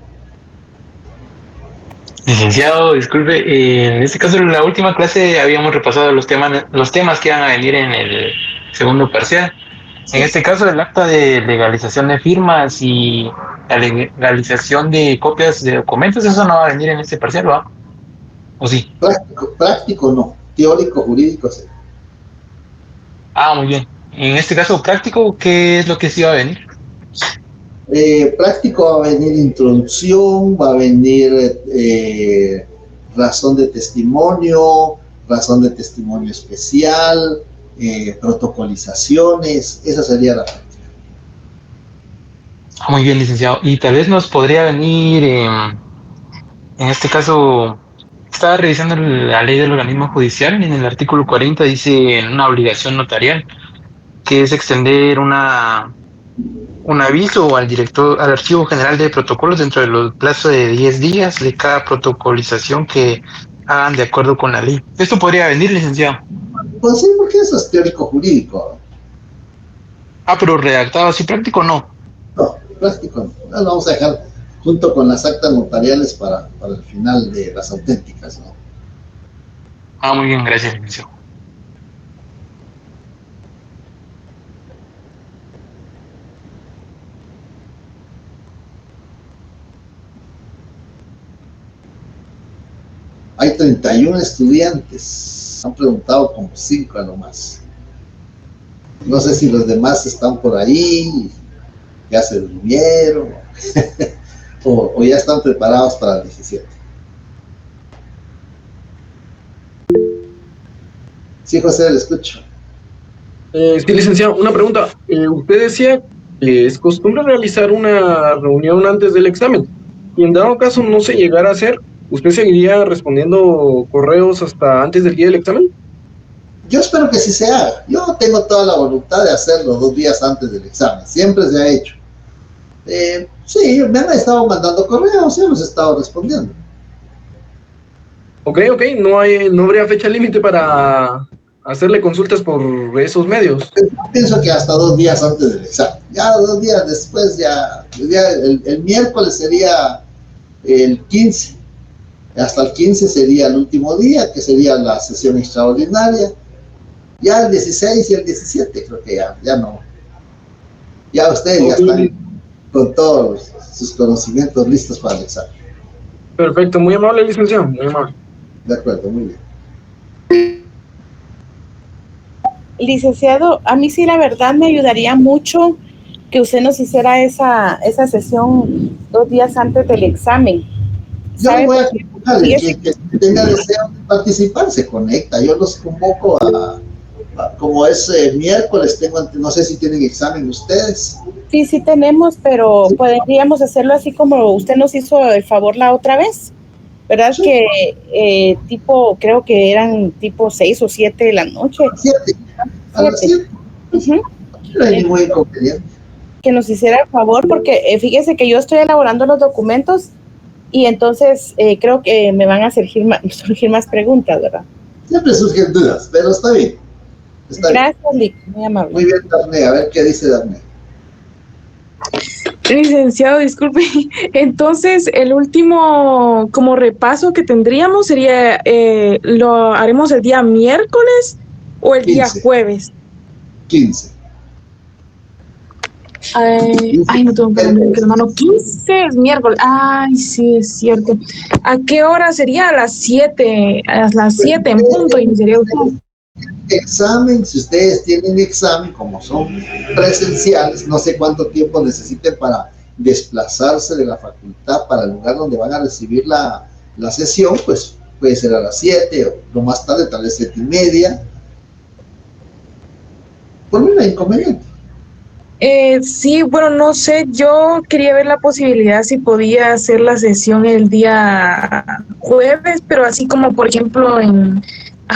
Licenciado, disculpe, en este caso en la última clase habíamos repasado los temas que iban a venir en el segundo parcial. En este caso, el acta de legalización de firmas y la legalización de copias de documentos, eso no va a venir en este parcial, ¿va? ¿O sí? Práctico no, teórico, jurídico sí. Ah, muy bien. En este caso, práctico, ¿qué es lo que sí va a venir? Práctico va a venir introducción, va a venir razón de testimonio especial, protocolizaciones, esa sería la práctica. Muy bien, licenciado. Y tal vez nos podría venir, en este caso, estaba revisando la ley del organismo judicial y en el artículo 40 dice una obligación notarial, que es extender un aviso al Archivo General de Protocolos dentro de los plazos de 10 días de cada protocolización que hagan de acuerdo con la ley. ¿Esto podría venir, licenciado? Pues sí, porque eso es teórico jurídico. Ah, pero redactado así práctico no. No, práctico no. Lo vamos a dejar junto con las actas notariales para el final de las auténticas, ¿no? Ah, muy bien, gracias, licenciado. Hay 31 estudiantes. Han preguntado como 5 a lo más. No sé si los demás están por ahí, ya se durmieron, o ya están preparados para el 17. Sí, José, le escucho. Sí, licenciado, una pregunta. Usted decía que es costumbre realizar una reunión antes del examen. Y en dado caso no se llegara a hacer, ¿usted seguiría respondiendo correos hasta antes del día del examen? Yo espero que sí se haga. Yo tengo toda la voluntad de hacerlo 2 días antes del examen. Siempre se ha hecho. Sí, me han estado mandando correos y hemos estado respondiendo. Ok, no habría fecha límite para hacerle consultas por esos medios. Yo pienso que hasta 2 días antes del examen. Ya 2 días después, el miércoles sería el 15. Hasta el 15 sería el último día, que sería la sesión extraordinaria. Ya el 16 y el 17 creo que ya no. Ya ustedes ya están con todos sus conocimientos listos para el examen. Perfecto, muy amable, licenciado, muy amable. De acuerdo, muy bien. Licenciado, a mí sí la verdad me ayudaría mucho que usted nos hiciera esa sesión 2 días antes del examen. Yo le voy a convocar, que tenga deseo de participar, se conecta. Yo los convoco como es miércoles, no sé si tienen examen ustedes. Sí tenemos, pero podríamos hacerlo así como usted nos hizo el favor la otra vez, ¿verdad? Sí. Que creo que eran tipo 6 o 7 de la noche. 7, a las 7. No hay ningún inconveniente. Que nos hiciera el favor, porque fíjese que yo estoy elaborando los documentos y entonces creo que me van a surgir más preguntas, ¿verdad? Siempre surgen dudas, pero está bien. Gracias, Lick, muy amable. Muy bien, Darné, a ver qué dice Darné. Licenciado, disculpe. Entonces, el último como repaso que tendríamos sería, ¿lo haremos el día miércoles o el 15. Día jueves? 15. Ay, no tengo para mí, hermano. 15 es miércoles. Ay, sí, es cierto. ¿A qué hora sería? A las 7. A las 7 en punto iniciaría usted. Examen, si ustedes tienen examen, como son presenciales, no sé cuánto tiempo necesiten para desplazarse de la facultad para el lugar donde van a recibir la sesión, pues puede ser a las 7, o lo más tarde tal vez 7:30. Por mí no hay inconveniente. Sí, bueno, no sé, yo quería ver la posibilidad si podía hacer la sesión el día jueves, pero así como por ejemplo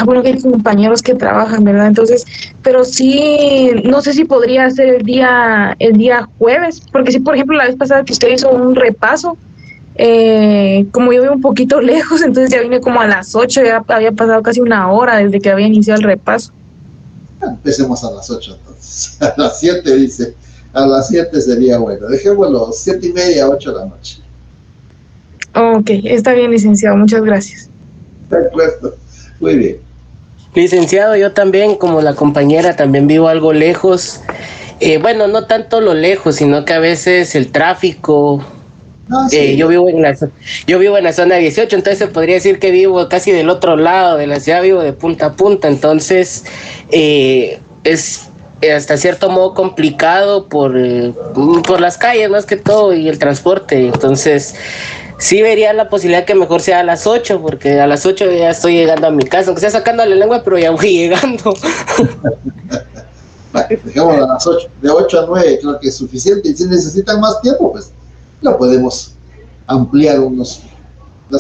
bueno, que hay compañeros que trabajan, ¿verdad? Entonces, pero sí, no sé si podría hacer el día jueves, porque sí, por ejemplo, la vez pasada que usted hizo un repaso, como yo vivo un poquito lejos, entonces ya vine como a las 8, ya había pasado casi una hora desde que había iniciado el repaso. Empecemos a las 8 entonces. A las 7 dice. A las 7 sería bueno. Dejémoslo 7:30, 8 de la noche. Ok, está bien, licenciado, muchas gracias. De acuerdo. Muy bien. Licenciado, yo también, como la compañera, también vivo algo lejos. Bueno, no tanto lo lejos, sino que a veces el tráfico. Sí. Yo vivo en la zona 18, entonces se podría decir que vivo casi del otro lado de la ciudad, vivo de punta a punta, entonces es hasta cierto modo complicado por las calles más que todo y el transporte, entonces sí vería la posibilidad que mejor sea a las 8, porque a las 8 ya estoy llegando a mi casa, aunque sea sacando la lengua, pero ya voy llegando. Vale, dejémoslo a las 8, de 8 a 9 creo que es suficiente, y si necesitan más tiempo, pues lo podemos ampliar unos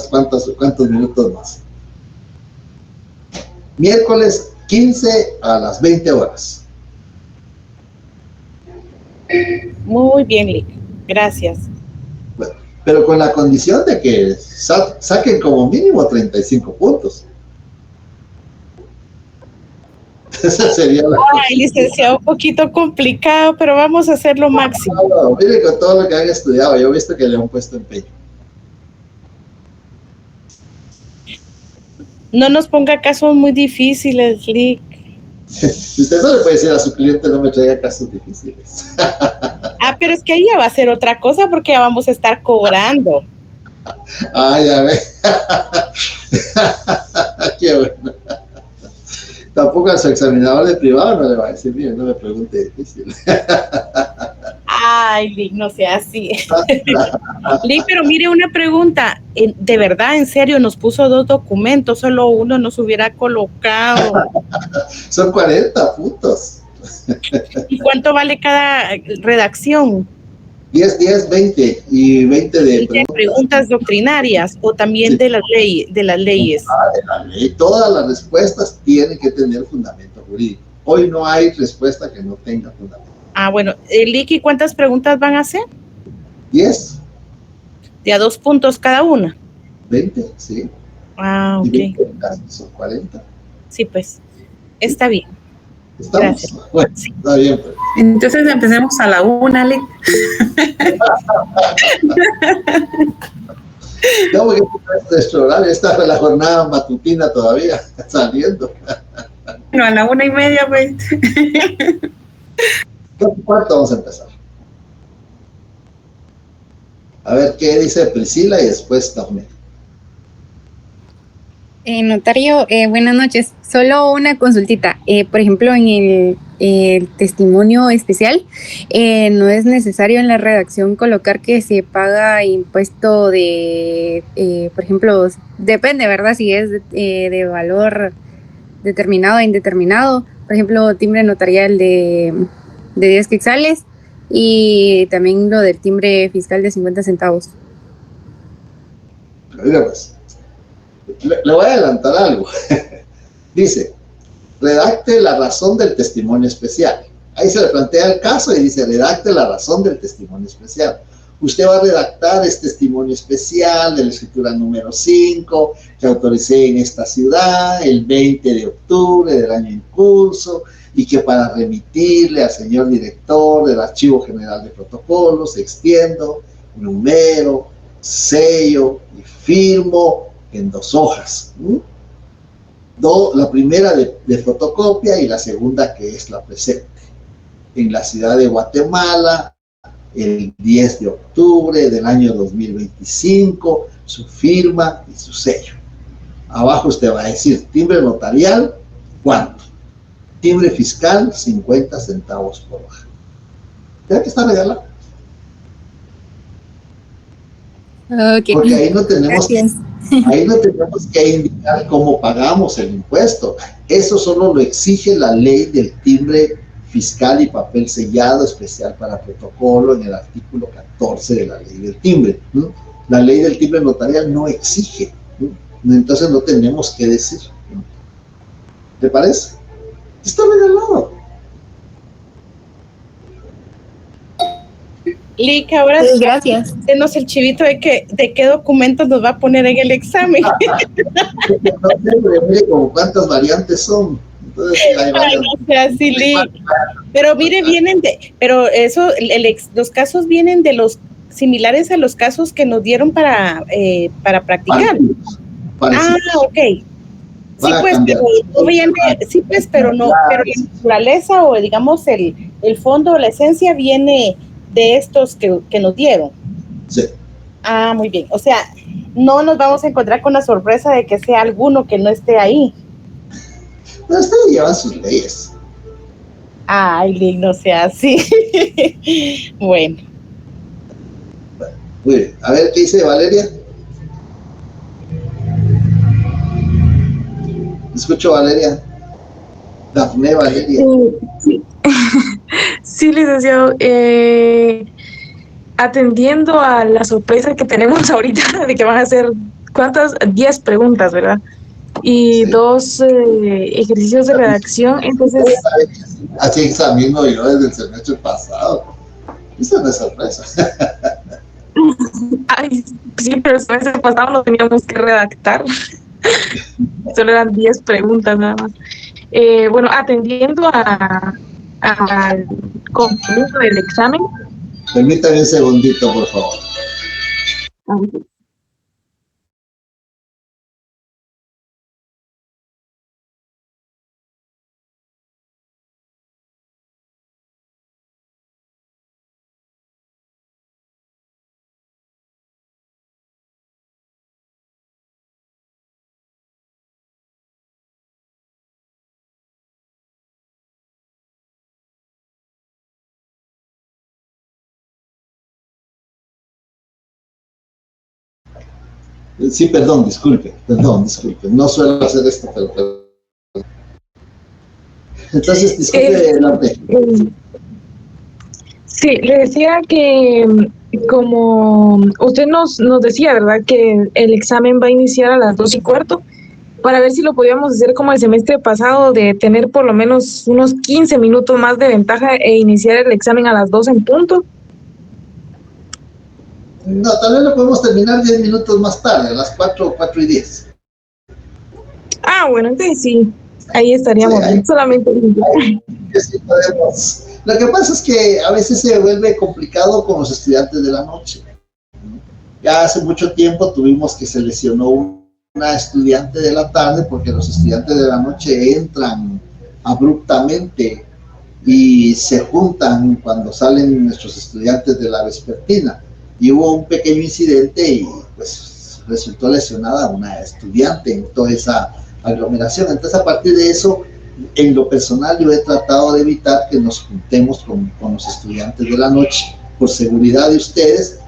cuantos minutos más. Miércoles 15 a las 20 horas. Muy bien, Lick. Gracias. Bueno, pero con la condición de que saquen como mínimo 35 puntos. Esa sería la... Ay, licenciado, un poquito complicado, pero vamos a hacer lo máximo. No, mire, con todo lo que han estudiado, yo he visto que le han puesto empeño. No nos ponga casos muy difíciles, Lick. Usted no le puede decir a su cliente no me traiga casos difíciles. Ah, pero es que ahí ya va a ser otra cosa porque ya vamos a estar cobrando. Ah, ya ve. Qué bueno. Tampoco a su examinador de privado no le va a decir, mire, no me pregunte difícil. Ay, Lick, no sea así. Lick, pero mire una pregunta. De verdad, en serio, nos puso 2 documentos, solo uno nos hubiera colocado. Son 40 puntos. ¿Y cuánto vale cada redacción? 10, 20 y 20 de preguntas doctrinarias o también sí, de las leyes. De la ley. Todas las respuestas tienen que tener fundamento jurídico. Hoy no hay respuesta que no tenga fundamento. Ah, bueno. Lick, ¿cuántas preguntas van a hacer? 10. ¿De a 2 puntos cada una? 20, sí. Ah, ok. 20, son 40. Sí, pues. Está bien. ¿Estamos? Gracias. Bueno, sí. Está bien. Pues. Entonces empecemos a la 1, Lick. No, porque nuestro horario está en la jornada matutina todavía, saliendo. No, a la 1:30, pues. ¿Cuánto vamos a empezar? A ver qué dice Priscila y después Dafne. Notario, buenas noches. Solo una consultita. Por ejemplo, en el testimonio especial, no es necesario en la redacción colocar que se paga impuesto de, por ejemplo, depende, ¿verdad? Si es de valor determinado e indeterminado. Por ejemplo, timbre notarial de 10 quetzales y también lo del timbre fiscal de 50 centavos. Mira pues. Le voy a adelantar algo. Dice, redacte la razón del testimonio especial. Ahí se le plantea el caso y dice, redacte la razón del testimonio especial. Usted va a redactar este testimonio especial de la escritura número 5, que autoricé en esta ciudad el 20 de octubre del año en curso, y que para remitirle al señor director del Archivo General de Protocolos, extiendo, numero, sello y firmo en 2 hojas. La primera de fotocopia y la segunda que es la presente. En la ciudad de Guatemala, el 10 de octubre del año 2025, su firma y su sello. Abajo usted va a decir, timbre notarial, ¿cuánto? Timbre fiscal, 50 centavos por hoja. ¿Ya que está regalado? Okay. Porque ahí no tenemos Ahí no tenemos que indicar cómo pagamos el impuesto. Eso solo lo exige la ley del timbre fiscal y papel sellado especial para protocolo en el artículo 14 de la ley del timbre, ¿no? La ley del timbre notarial no exige, ¿no? Entonces no tenemos que decir, ¿no? ¿Te parece? Está regalado. Lick, ahora Gracias. denos el chivito de qué documentos nos va a poner en el examen. No sé, mire como cuántas variantes son. Entonces, hay Ay, varias. no sea así, Lick. Pero mire, pero eso, los casos vienen de los similares a los casos que nos dieron para practicar. Parecidos. Ah, ok. Sí, Va a pues, cambiar. pero no viene, sí, pues, pero no, pero la naturaleza o digamos el fondo o la esencia viene de estos que nos dieron. Sí. Ah, muy bien. O sea, no nos vamos a encontrar con la sorpresa de que sea alguno que no esté ahí. Pero usted lleva sus leyes. Ay, Lick, no sea así. Bueno. Muy bien. A ver, ¿qué dice Valeria? Escucho, Valeria. Dafne, Valeria. Sí, sí, licenciado. Atendiendo a la sorpresa que tenemos ahorita de que van a ser, ¿cuántas? 10 preguntas, ¿verdad? Y Sí. 2 ejercicios de redacción, entonces... Así examino yo desde el semestre pasado. Eso no es sorpresa. Ay, sí, pero el semestre pasado lo teníamos que redactar. Solo eran 10 preguntas nada más. Bueno, atendiendo al contenido del examen. Permítame un segundito, por favor. Sí, perdón, disculpe. No suelo hacer esto, pero... Entonces, disculpe, Dante. Sí, le decía que como usted nos decía, ¿verdad? Que el examen va a iniciar a las 2:15, para ver si lo podíamos hacer como el semestre pasado, de tener por lo menos unos 15 minutos más de ventaja e iniciar el examen a las 2 en punto. No, tal vez lo podemos terminar 10 minutos más tarde, a las 4:10. Ah, bueno, entonces sí, ahí estaríamos Sí, bien. Solamente. Sí podemos. Lo que pasa es que a veces se vuelve complicado con los estudiantes de la noche. Ya hace mucho tiempo tuvimos que seleccionó una estudiante de la tarde porque los estudiantes de la noche entran abruptamente y se juntan cuando salen nuestros estudiantes de la vespertina. Y hubo un pequeño incidente y pues resultó lesionada una estudiante en toda esa aglomeración. Entonces, a partir de eso, en lo personal, yo he tratado de evitar que nos juntemos con los estudiantes de la noche por seguridad de ustedes.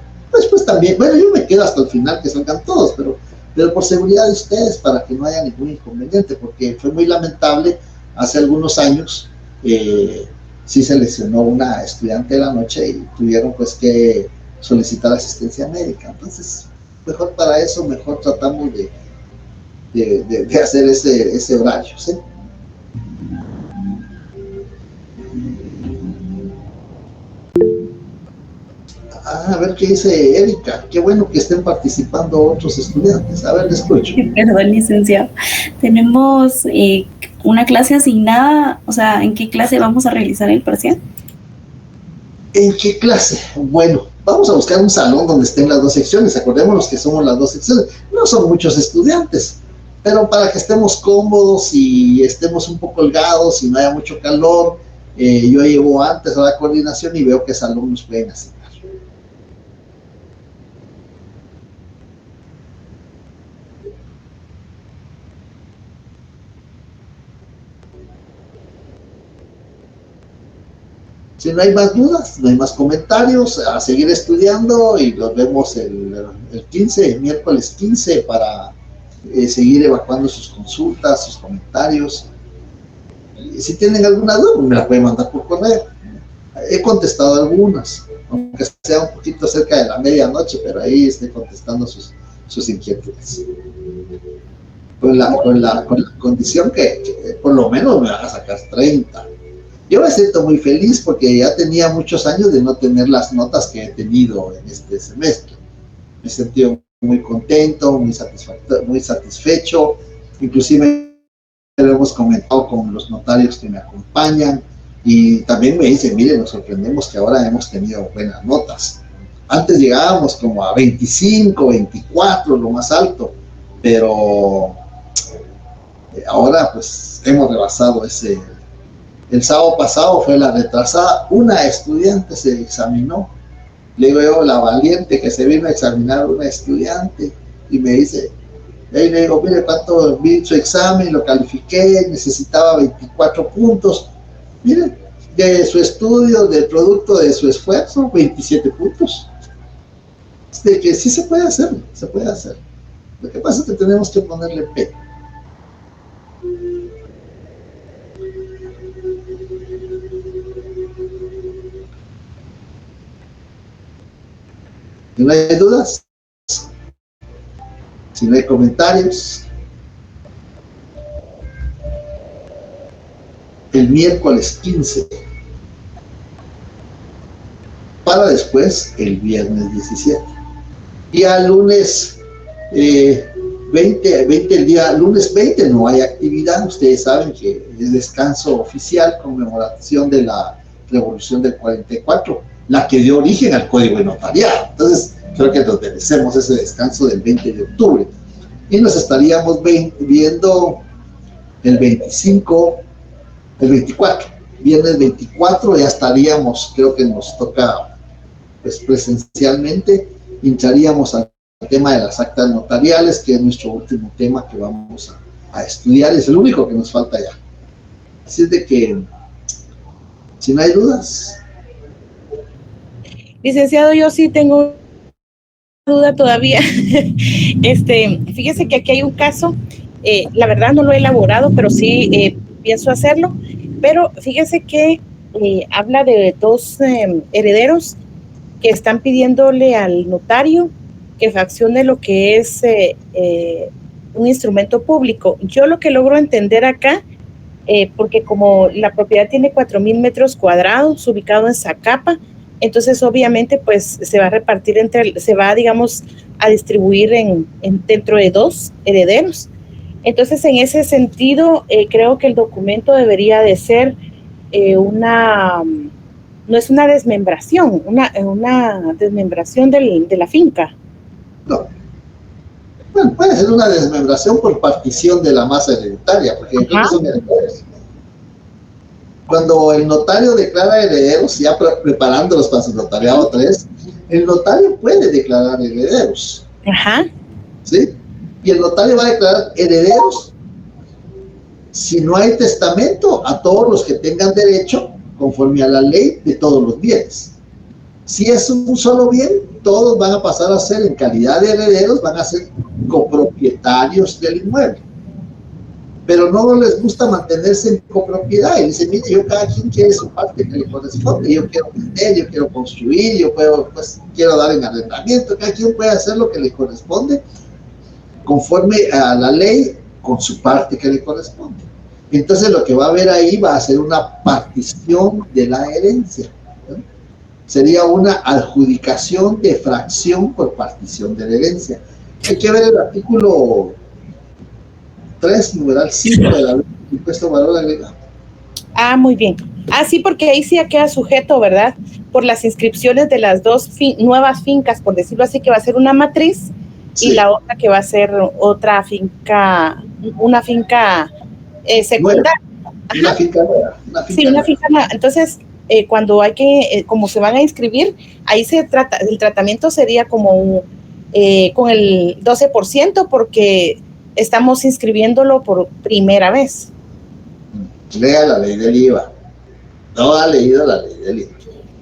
Pues también, bueno, yo me quedo hasta el final que salgan todos, pero por seguridad de ustedes, para que no haya ningún inconveniente, porque fue muy lamentable hace algunos años. Sí se lesionó una estudiante de la noche y tuvieron pues que solicitar asistencia médica. Entonces, mejor para eso, mejor tratamos de hacer ese horario, ¿sí? A ver qué dice Erika. Qué bueno que estén participando otros estudiantes. A ver, le escucho. Perdón, licenciado. Tenemos una clase asignada, o sea, ¿en qué clase vamos a realizar el parcial? ¿En qué clase? Bueno, vamos a buscar un salón donde estén las dos secciones. Acordémonos que somos las dos secciones. No son muchos estudiantes, pero para que estemos cómodos y estemos un poco holgados y no haya mucho calor, yo llego antes a la coordinación y veo qué salón nos pueden asignar. Si no hay más dudas, no hay más comentarios, a seguir estudiando y nos vemos el 15, el miércoles 15 para seguir evacuando sus consultas, sus comentarios. Y si tienen alguna duda, me la pueden mandar por correo. He contestado algunas, aunque sea un poquito cerca de la medianoche, pero ahí estoy contestando sus inquietudes. Con la condición que por lo menos me van a sacar 30. Yo me siento muy feliz porque ya tenía muchos años de no tener las notas que he tenido en este semestre. Me he sentido muy contento, muy satisfecho, inclusive lo hemos comentado con los notarios que me acompañan y también me dicen, mire, nos sorprendemos que ahora hemos tenido buenas notas. Antes llegábamos como a 25, 24, lo más alto, pero ahora pues hemos rebasado ese. El sábado pasado fue la retrasada, una estudiante se examinó, le digo yo, la valiente que se vino a examinar una estudiante, y me dice, y le digo, mire cuánto vi su examen, lo califiqué, necesitaba 24 puntos, mire, de su estudio, del producto de su esfuerzo, 27 puntos. De que sí se puede hacer, se puede hacer. Lo que pasa es que tenemos que ponerle P. Si no hay dudas, si no hay comentarios, el miércoles 15, para después el viernes 17. Y al lunes 20, el día lunes 20 no hay actividad, ustedes saben que es descanso oficial, conmemoración de la Revolución del 44, la que dio origen al Código de Notariado. Entonces, creo que nos merecemos ese descanso del 20 de octubre. Y nos estaríamos viendo el 25, el 24. Viernes 24 ya estaríamos, creo que nos toca pues, presencialmente, entraríamos al tema de las actas notariales, que es nuestro último tema que vamos a estudiar. Es el único que nos falta ya. Así es de que, si no hay dudas. Licenciado, yo sí tengo duda todavía. Fíjese que aquí hay un caso, la verdad no lo he elaborado, pero sí pienso hacerlo, pero fíjese que habla de dos herederos que están pidiéndole al notario que fraccione lo que es un instrumento público. Yo lo que logro entender acá, porque como la propiedad tiene 4,000 metros cuadrados, ubicado en Zacapa, entonces obviamente pues se va a repartir digamos, a distribuir dentro de dos herederos. Entonces en ese sentido creo que el documento debería de ser no es una desmembración, una desmembración de la finca. No. Bueno, puede ser una desmembración por partición de la masa hereditaria, porque creo que son herederos. Cuando el notario declara herederos, ya preparándolos para su notariado 3, el notario puede declarar herederos. Ajá. ¿Sí? Y el notario va a declarar herederos si no hay testamento a todos los que tengan derecho conforme a la ley de todos los bienes. Si es un solo bien, todos van a pasar a ser, en calidad de herederos, van a ser copropietarios del inmueble. Pero no les gusta mantenerse en copropiedad. Y dicen, mire, yo cada quien quiere su parte que le corresponde. Yo quiero vender, yo quiero construir, yo quiero dar en arrendamiento. Cada quien puede hacer lo que le corresponde conforme a la ley con su parte que le corresponde. Entonces lo que va a haber ahí va a ser una partición de la herencia, ¿no? Sería una adjudicación de fracción por partición de la herencia. Hay que ver el artículo 3, numeral 5 de la ley de impuesto valor agregado. Ah, muy bien. Ah, sí, porque ahí sí queda sujeto, ¿verdad? Por las inscripciones de las dos nuevas fincas, por decirlo así, que va a ser una matriz, sí, y la otra que va a ser otra finca, una finca secundaria. Una finca nueva. Sí, una finca nueva. Entonces, cuando como se van a inscribir, ahí el tratamiento sería como con el 12%, porque estamos inscribiéndolo por primera vez. Lea la ley del IVA. No ha leído la ley del IVA.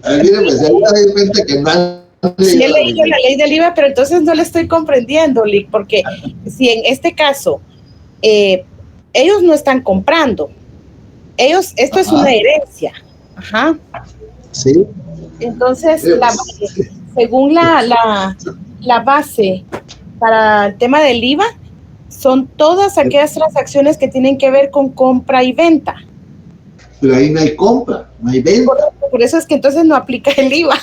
A ver, mire, pues ya me doy cuenta que no han Sí he leído la ley del IVA, pero entonces no le estoy comprendiendo, Lick, porque si en este caso ellos no están comprando, esto es una herencia. Ajá. Sí. Entonces, según la base para el tema del IVA, son todas aquellas transacciones que tienen que ver con compra y venta. Pero ahí no hay compra, no hay venta. Por eso es que entonces no aplica el IVA.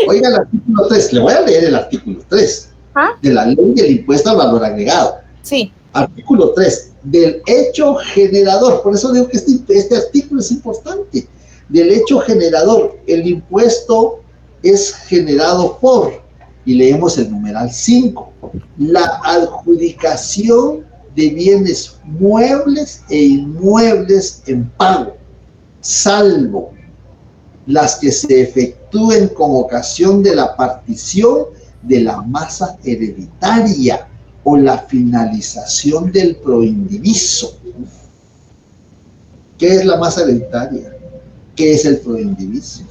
Oiga, el artículo 3, le voy a leer el artículo 3 de la ley del impuesto al valor agregado. Sí. Artículo 3, del hecho generador, por eso digo que este artículo es importante. Del hecho generador, el impuesto es generado por, y leemos el numeral 5, la adjudicación de bienes muebles e inmuebles en pago, salvo las que se efectúen con ocasión de la partición de la masa hereditaria o la finalización del proindiviso. ¿Qué es la masa hereditaria? ¿Qué es el proindiviso?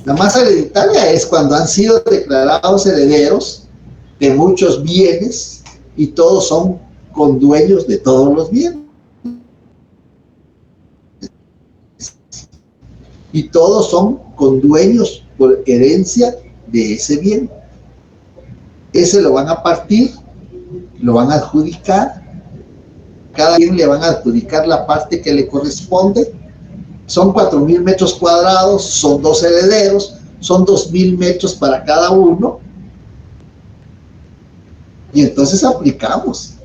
La masa hereditaria es cuando han sido declarados herederos de muchos bienes y todos son condueños de todos los bienes. Y todos son condueños por herencia de ese bien. Ese lo van a partir, lo van a adjudicar, cada quien le van a adjudicar la parte que le corresponde. Son 4.000 metros cuadrados, son 2 herederos, son 2.000 metros para cada uno. Y entonces aplicamos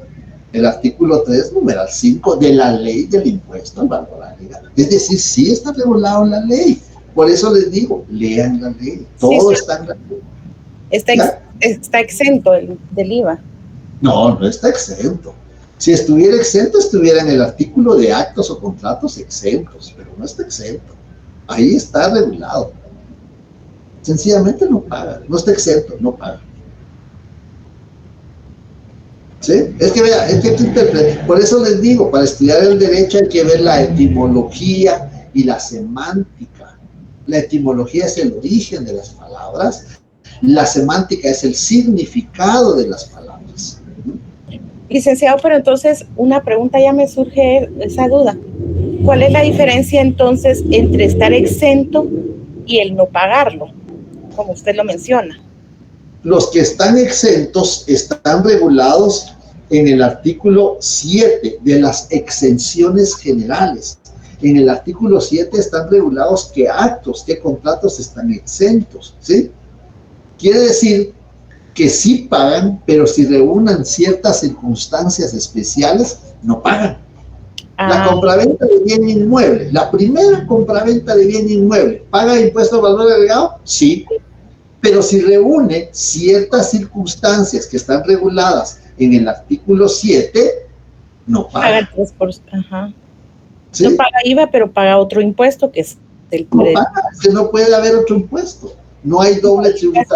el artículo 3, numeral 5 de la ley del impuesto al valor agregado. Es decir, sí está regulado en la ley. Por eso les digo, lean la ley. Todo está en la ley. Está exento del IVA. No, no está exento. Si estuviera exento, estuviera en el artículo de actos o contratos exentos, pero no está exento. Ahí está regulado. Sencillamente no paga, no está exento, no paga. ¿Sí? Es que vea, es que por eso les digo, para estudiar el derecho hay que ver la etimología y la semántica. La etimología es el origen de las palabras, la semántica es el significado de las palabras. Licenciado, pero entonces una pregunta ya me surge esa duda. ¿Cuál es la diferencia entonces entre estar exento y el no pagarlo, como usted lo menciona? Los que están exentos están regulados en el artículo 7 de las exenciones generales. En el artículo 7 están regulados qué actos, qué contratos están exentos, ¿sí? Quiere decir que sí pagan, pero si reúnan ciertas circunstancias especiales, no pagan. La compraventa de bien inmueble, la primera compraventa de bien inmueble, ¿paga impuesto al valor agregado? Sí. Pero si reúne ciertas circunstancias que están reguladas en el artículo 7, no paga. Paga 3%, ajá. ¿Sí? No paga IVA, pero paga otro impuesto que es el no paga, es que no puede haber otro impuesto. No hay doble tributación.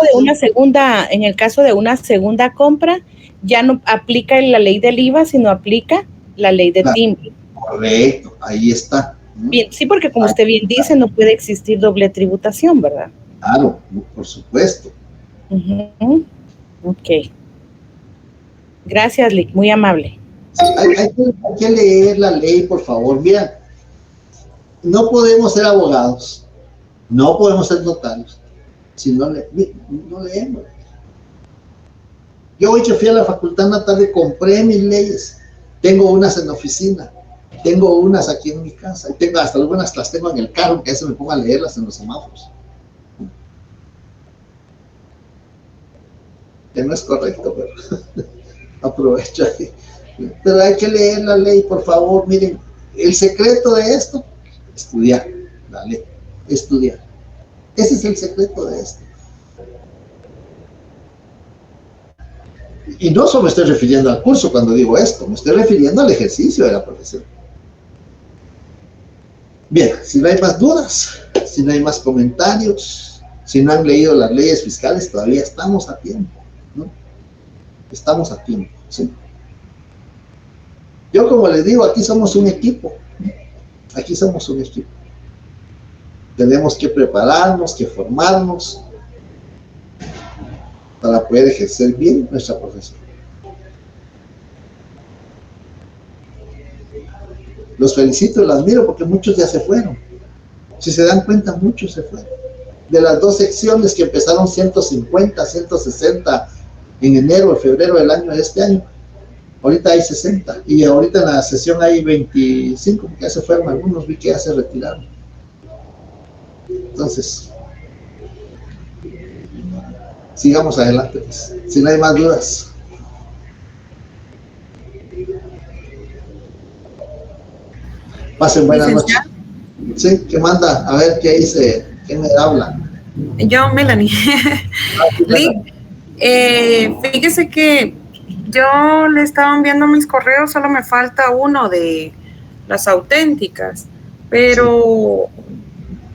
En el caso de una segunda compra, ya no aplica la ley del IVA, sino aplica la ley de timbre. Correcto, ahí está. Bien, sí, porque como usted bien dice, no puede existir doble tributación, ¿verdad? Claro, por supuesto. Ok. Gracias, Lick, muy amable. Sí, hay que leer la ley, por favor. Mira, no podemos ser abogados, no podemos ser notarios, si no leemos. Yo hoy que fui a la facultad natal compré mis leyes, tengo unas en la oficina, tengo unas aquí en mi casa, y tengo hasta algunas las tengo en el carro, que a veces me pongo a leerlas en los semáforos. Que no es correcto, pero aprovecho ahí. Pero hay que leer la ley, por favor. Miren, el secreto de esto, estudiar la ley, estudiar. Ese es el secreto de esto. Y no solo me estoy refiriendo al curso cuando digo esto, me estoy refiriendo al ejercicio de la profesión. Bien, si no hay más dudas, si no hay más comentarios, si no han leído las leyes fiscales, todavía estamos a tiempo, ¿no? Estamos a tiempo, ¿sí? Yo, como les digo, aquí somos un equipo. Aquí somos un equipo. Tenemos que prepararnos, que formarnos para poder ejercer bien nuestra profesión. Los felicito, los admiro porque muchos ya se fueron. Si se dan cuenta, muchos se fueron. De las 2 secciones que empezaron 150, 160 en enero o febrero del año de este año, ahorita hay 60. Y ahorita en la sesión hay 25, porque ya se fueron algunos, vi que ya se retiraron. Entonces, sigamos adelante, pues, si no hay más dudas. Pasen buenas noches. Sí, ¿qué manda? A ver qué dice, quién me habla. Yo, Melanie. Lick, fíjese que yo le estaba enviando mis correos, solo me falta uno de las auténticas, pero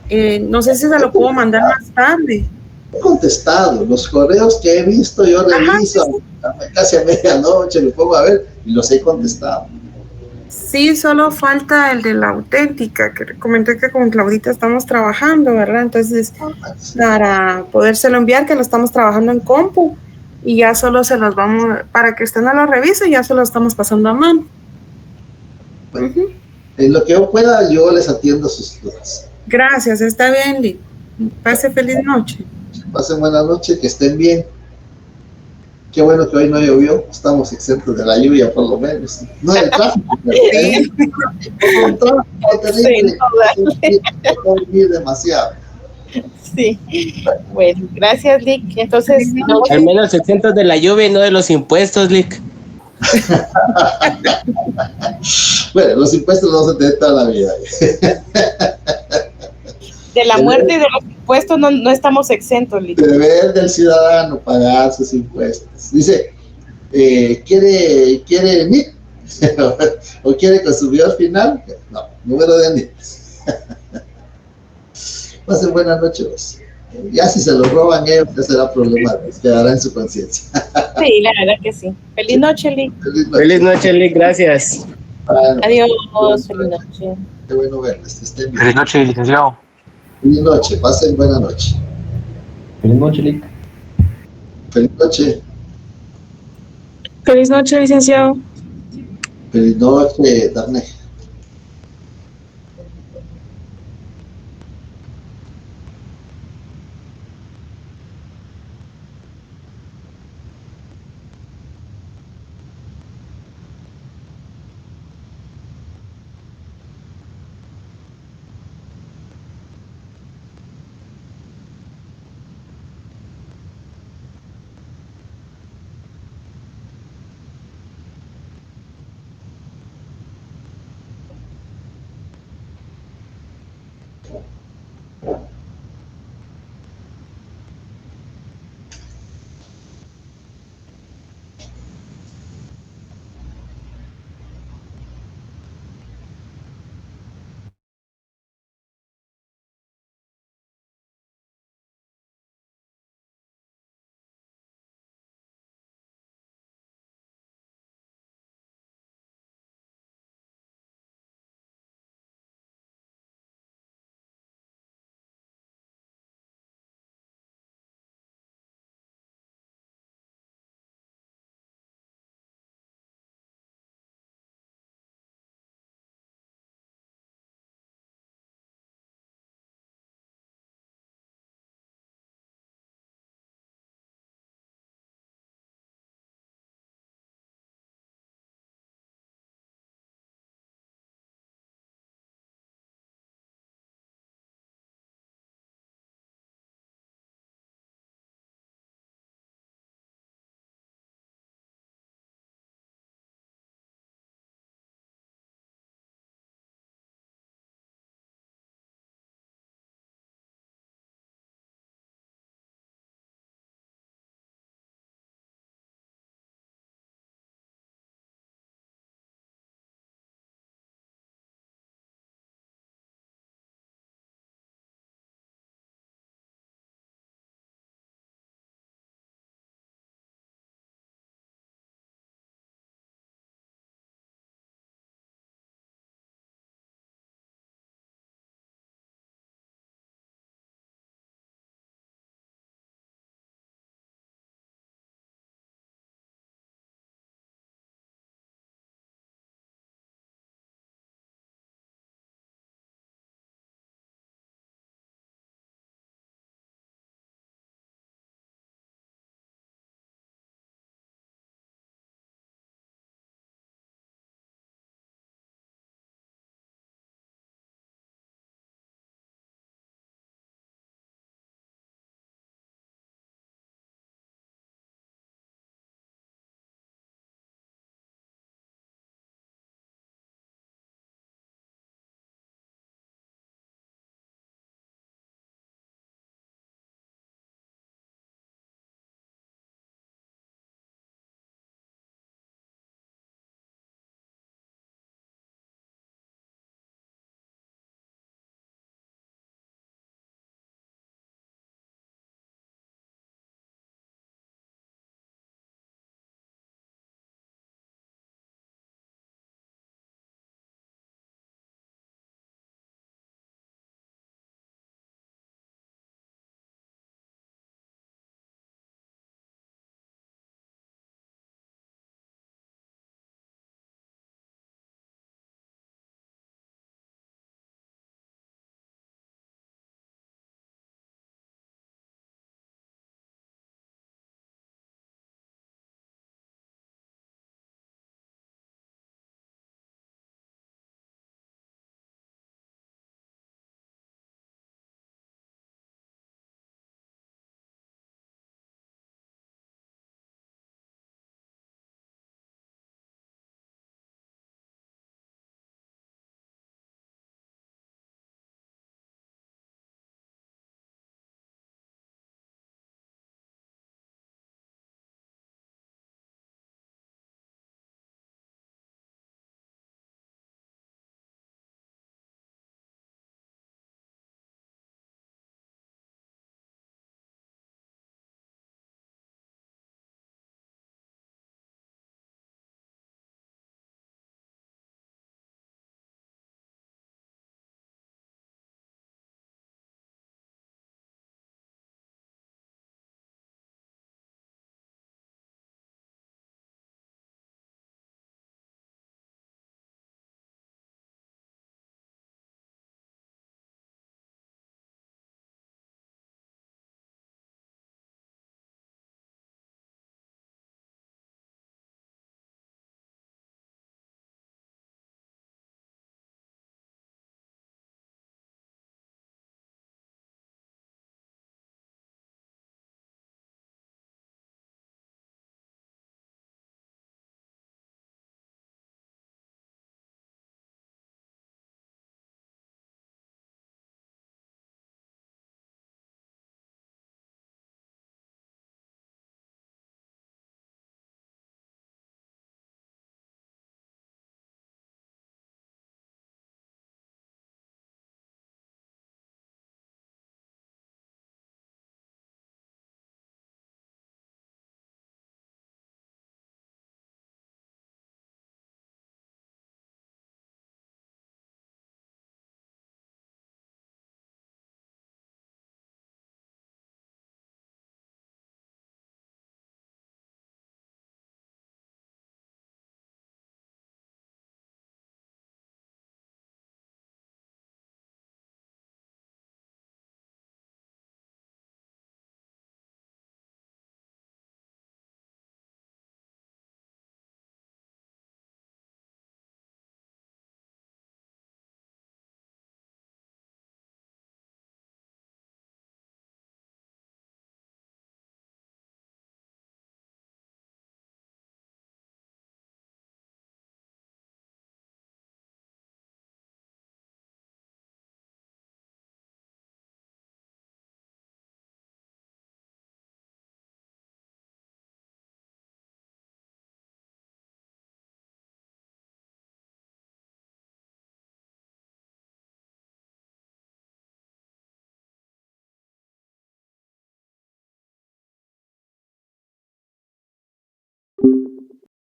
no sé si se lo puedo mandar más tarde. He contestado los correos que he visto, yo reviso. Ajá, sí. Casi a medianoche me pongo a ver y los he contestado. Sí, solo falta el de la auténtica, que comenté que con Claudita estamos trabajando, ¿verdad? Entonces, para podérselo enviar, que lo estamos trabajando en compu, y ya solo se los vamos, para que usted no lo revise, ya se lo estamos pasando a mano. Bueno, en lo que yo pueda, yo les atiendo sus dudas. Gracias, está bien, Lick. Pase feliz noche. Pasen buena noche, que estén bien. Qué bueno que hoy no llovió, estamos exentos de la lluvia por lo menos. No del tráfico, pero sí. El tráfico terrible. Sí, demasiado. Sí. Bueno, gracias, Lick. Entonces, no, al menos exentos de la lluvia y no de los impuestos, Lick. Bueno, los impuestos los vamos a tener toda la vida. De la muerte y de los impuestos no estamos exentos, Lick. Deber del ciudadano pagar sus impuestos. Dice, ¿quiere NIT? ¿O quiere consumidor final? No, número de NIT. Pasen buenas noches. Ya si se lo roban ellos, ya será problema, quedará en su conciencia. Sí, la verdad que sí. Feliz noche, Lick. Feliz noche, Lick, gracias. Bueno, adiós, feliz noche. Qué bueno verles, estén bien. Feliz noche, licenciado. Feliz noche, pasen buena noche. Feliz noche, Lick. Feliz noche. Feliz noche, licenciado. Feliz noche, Darne.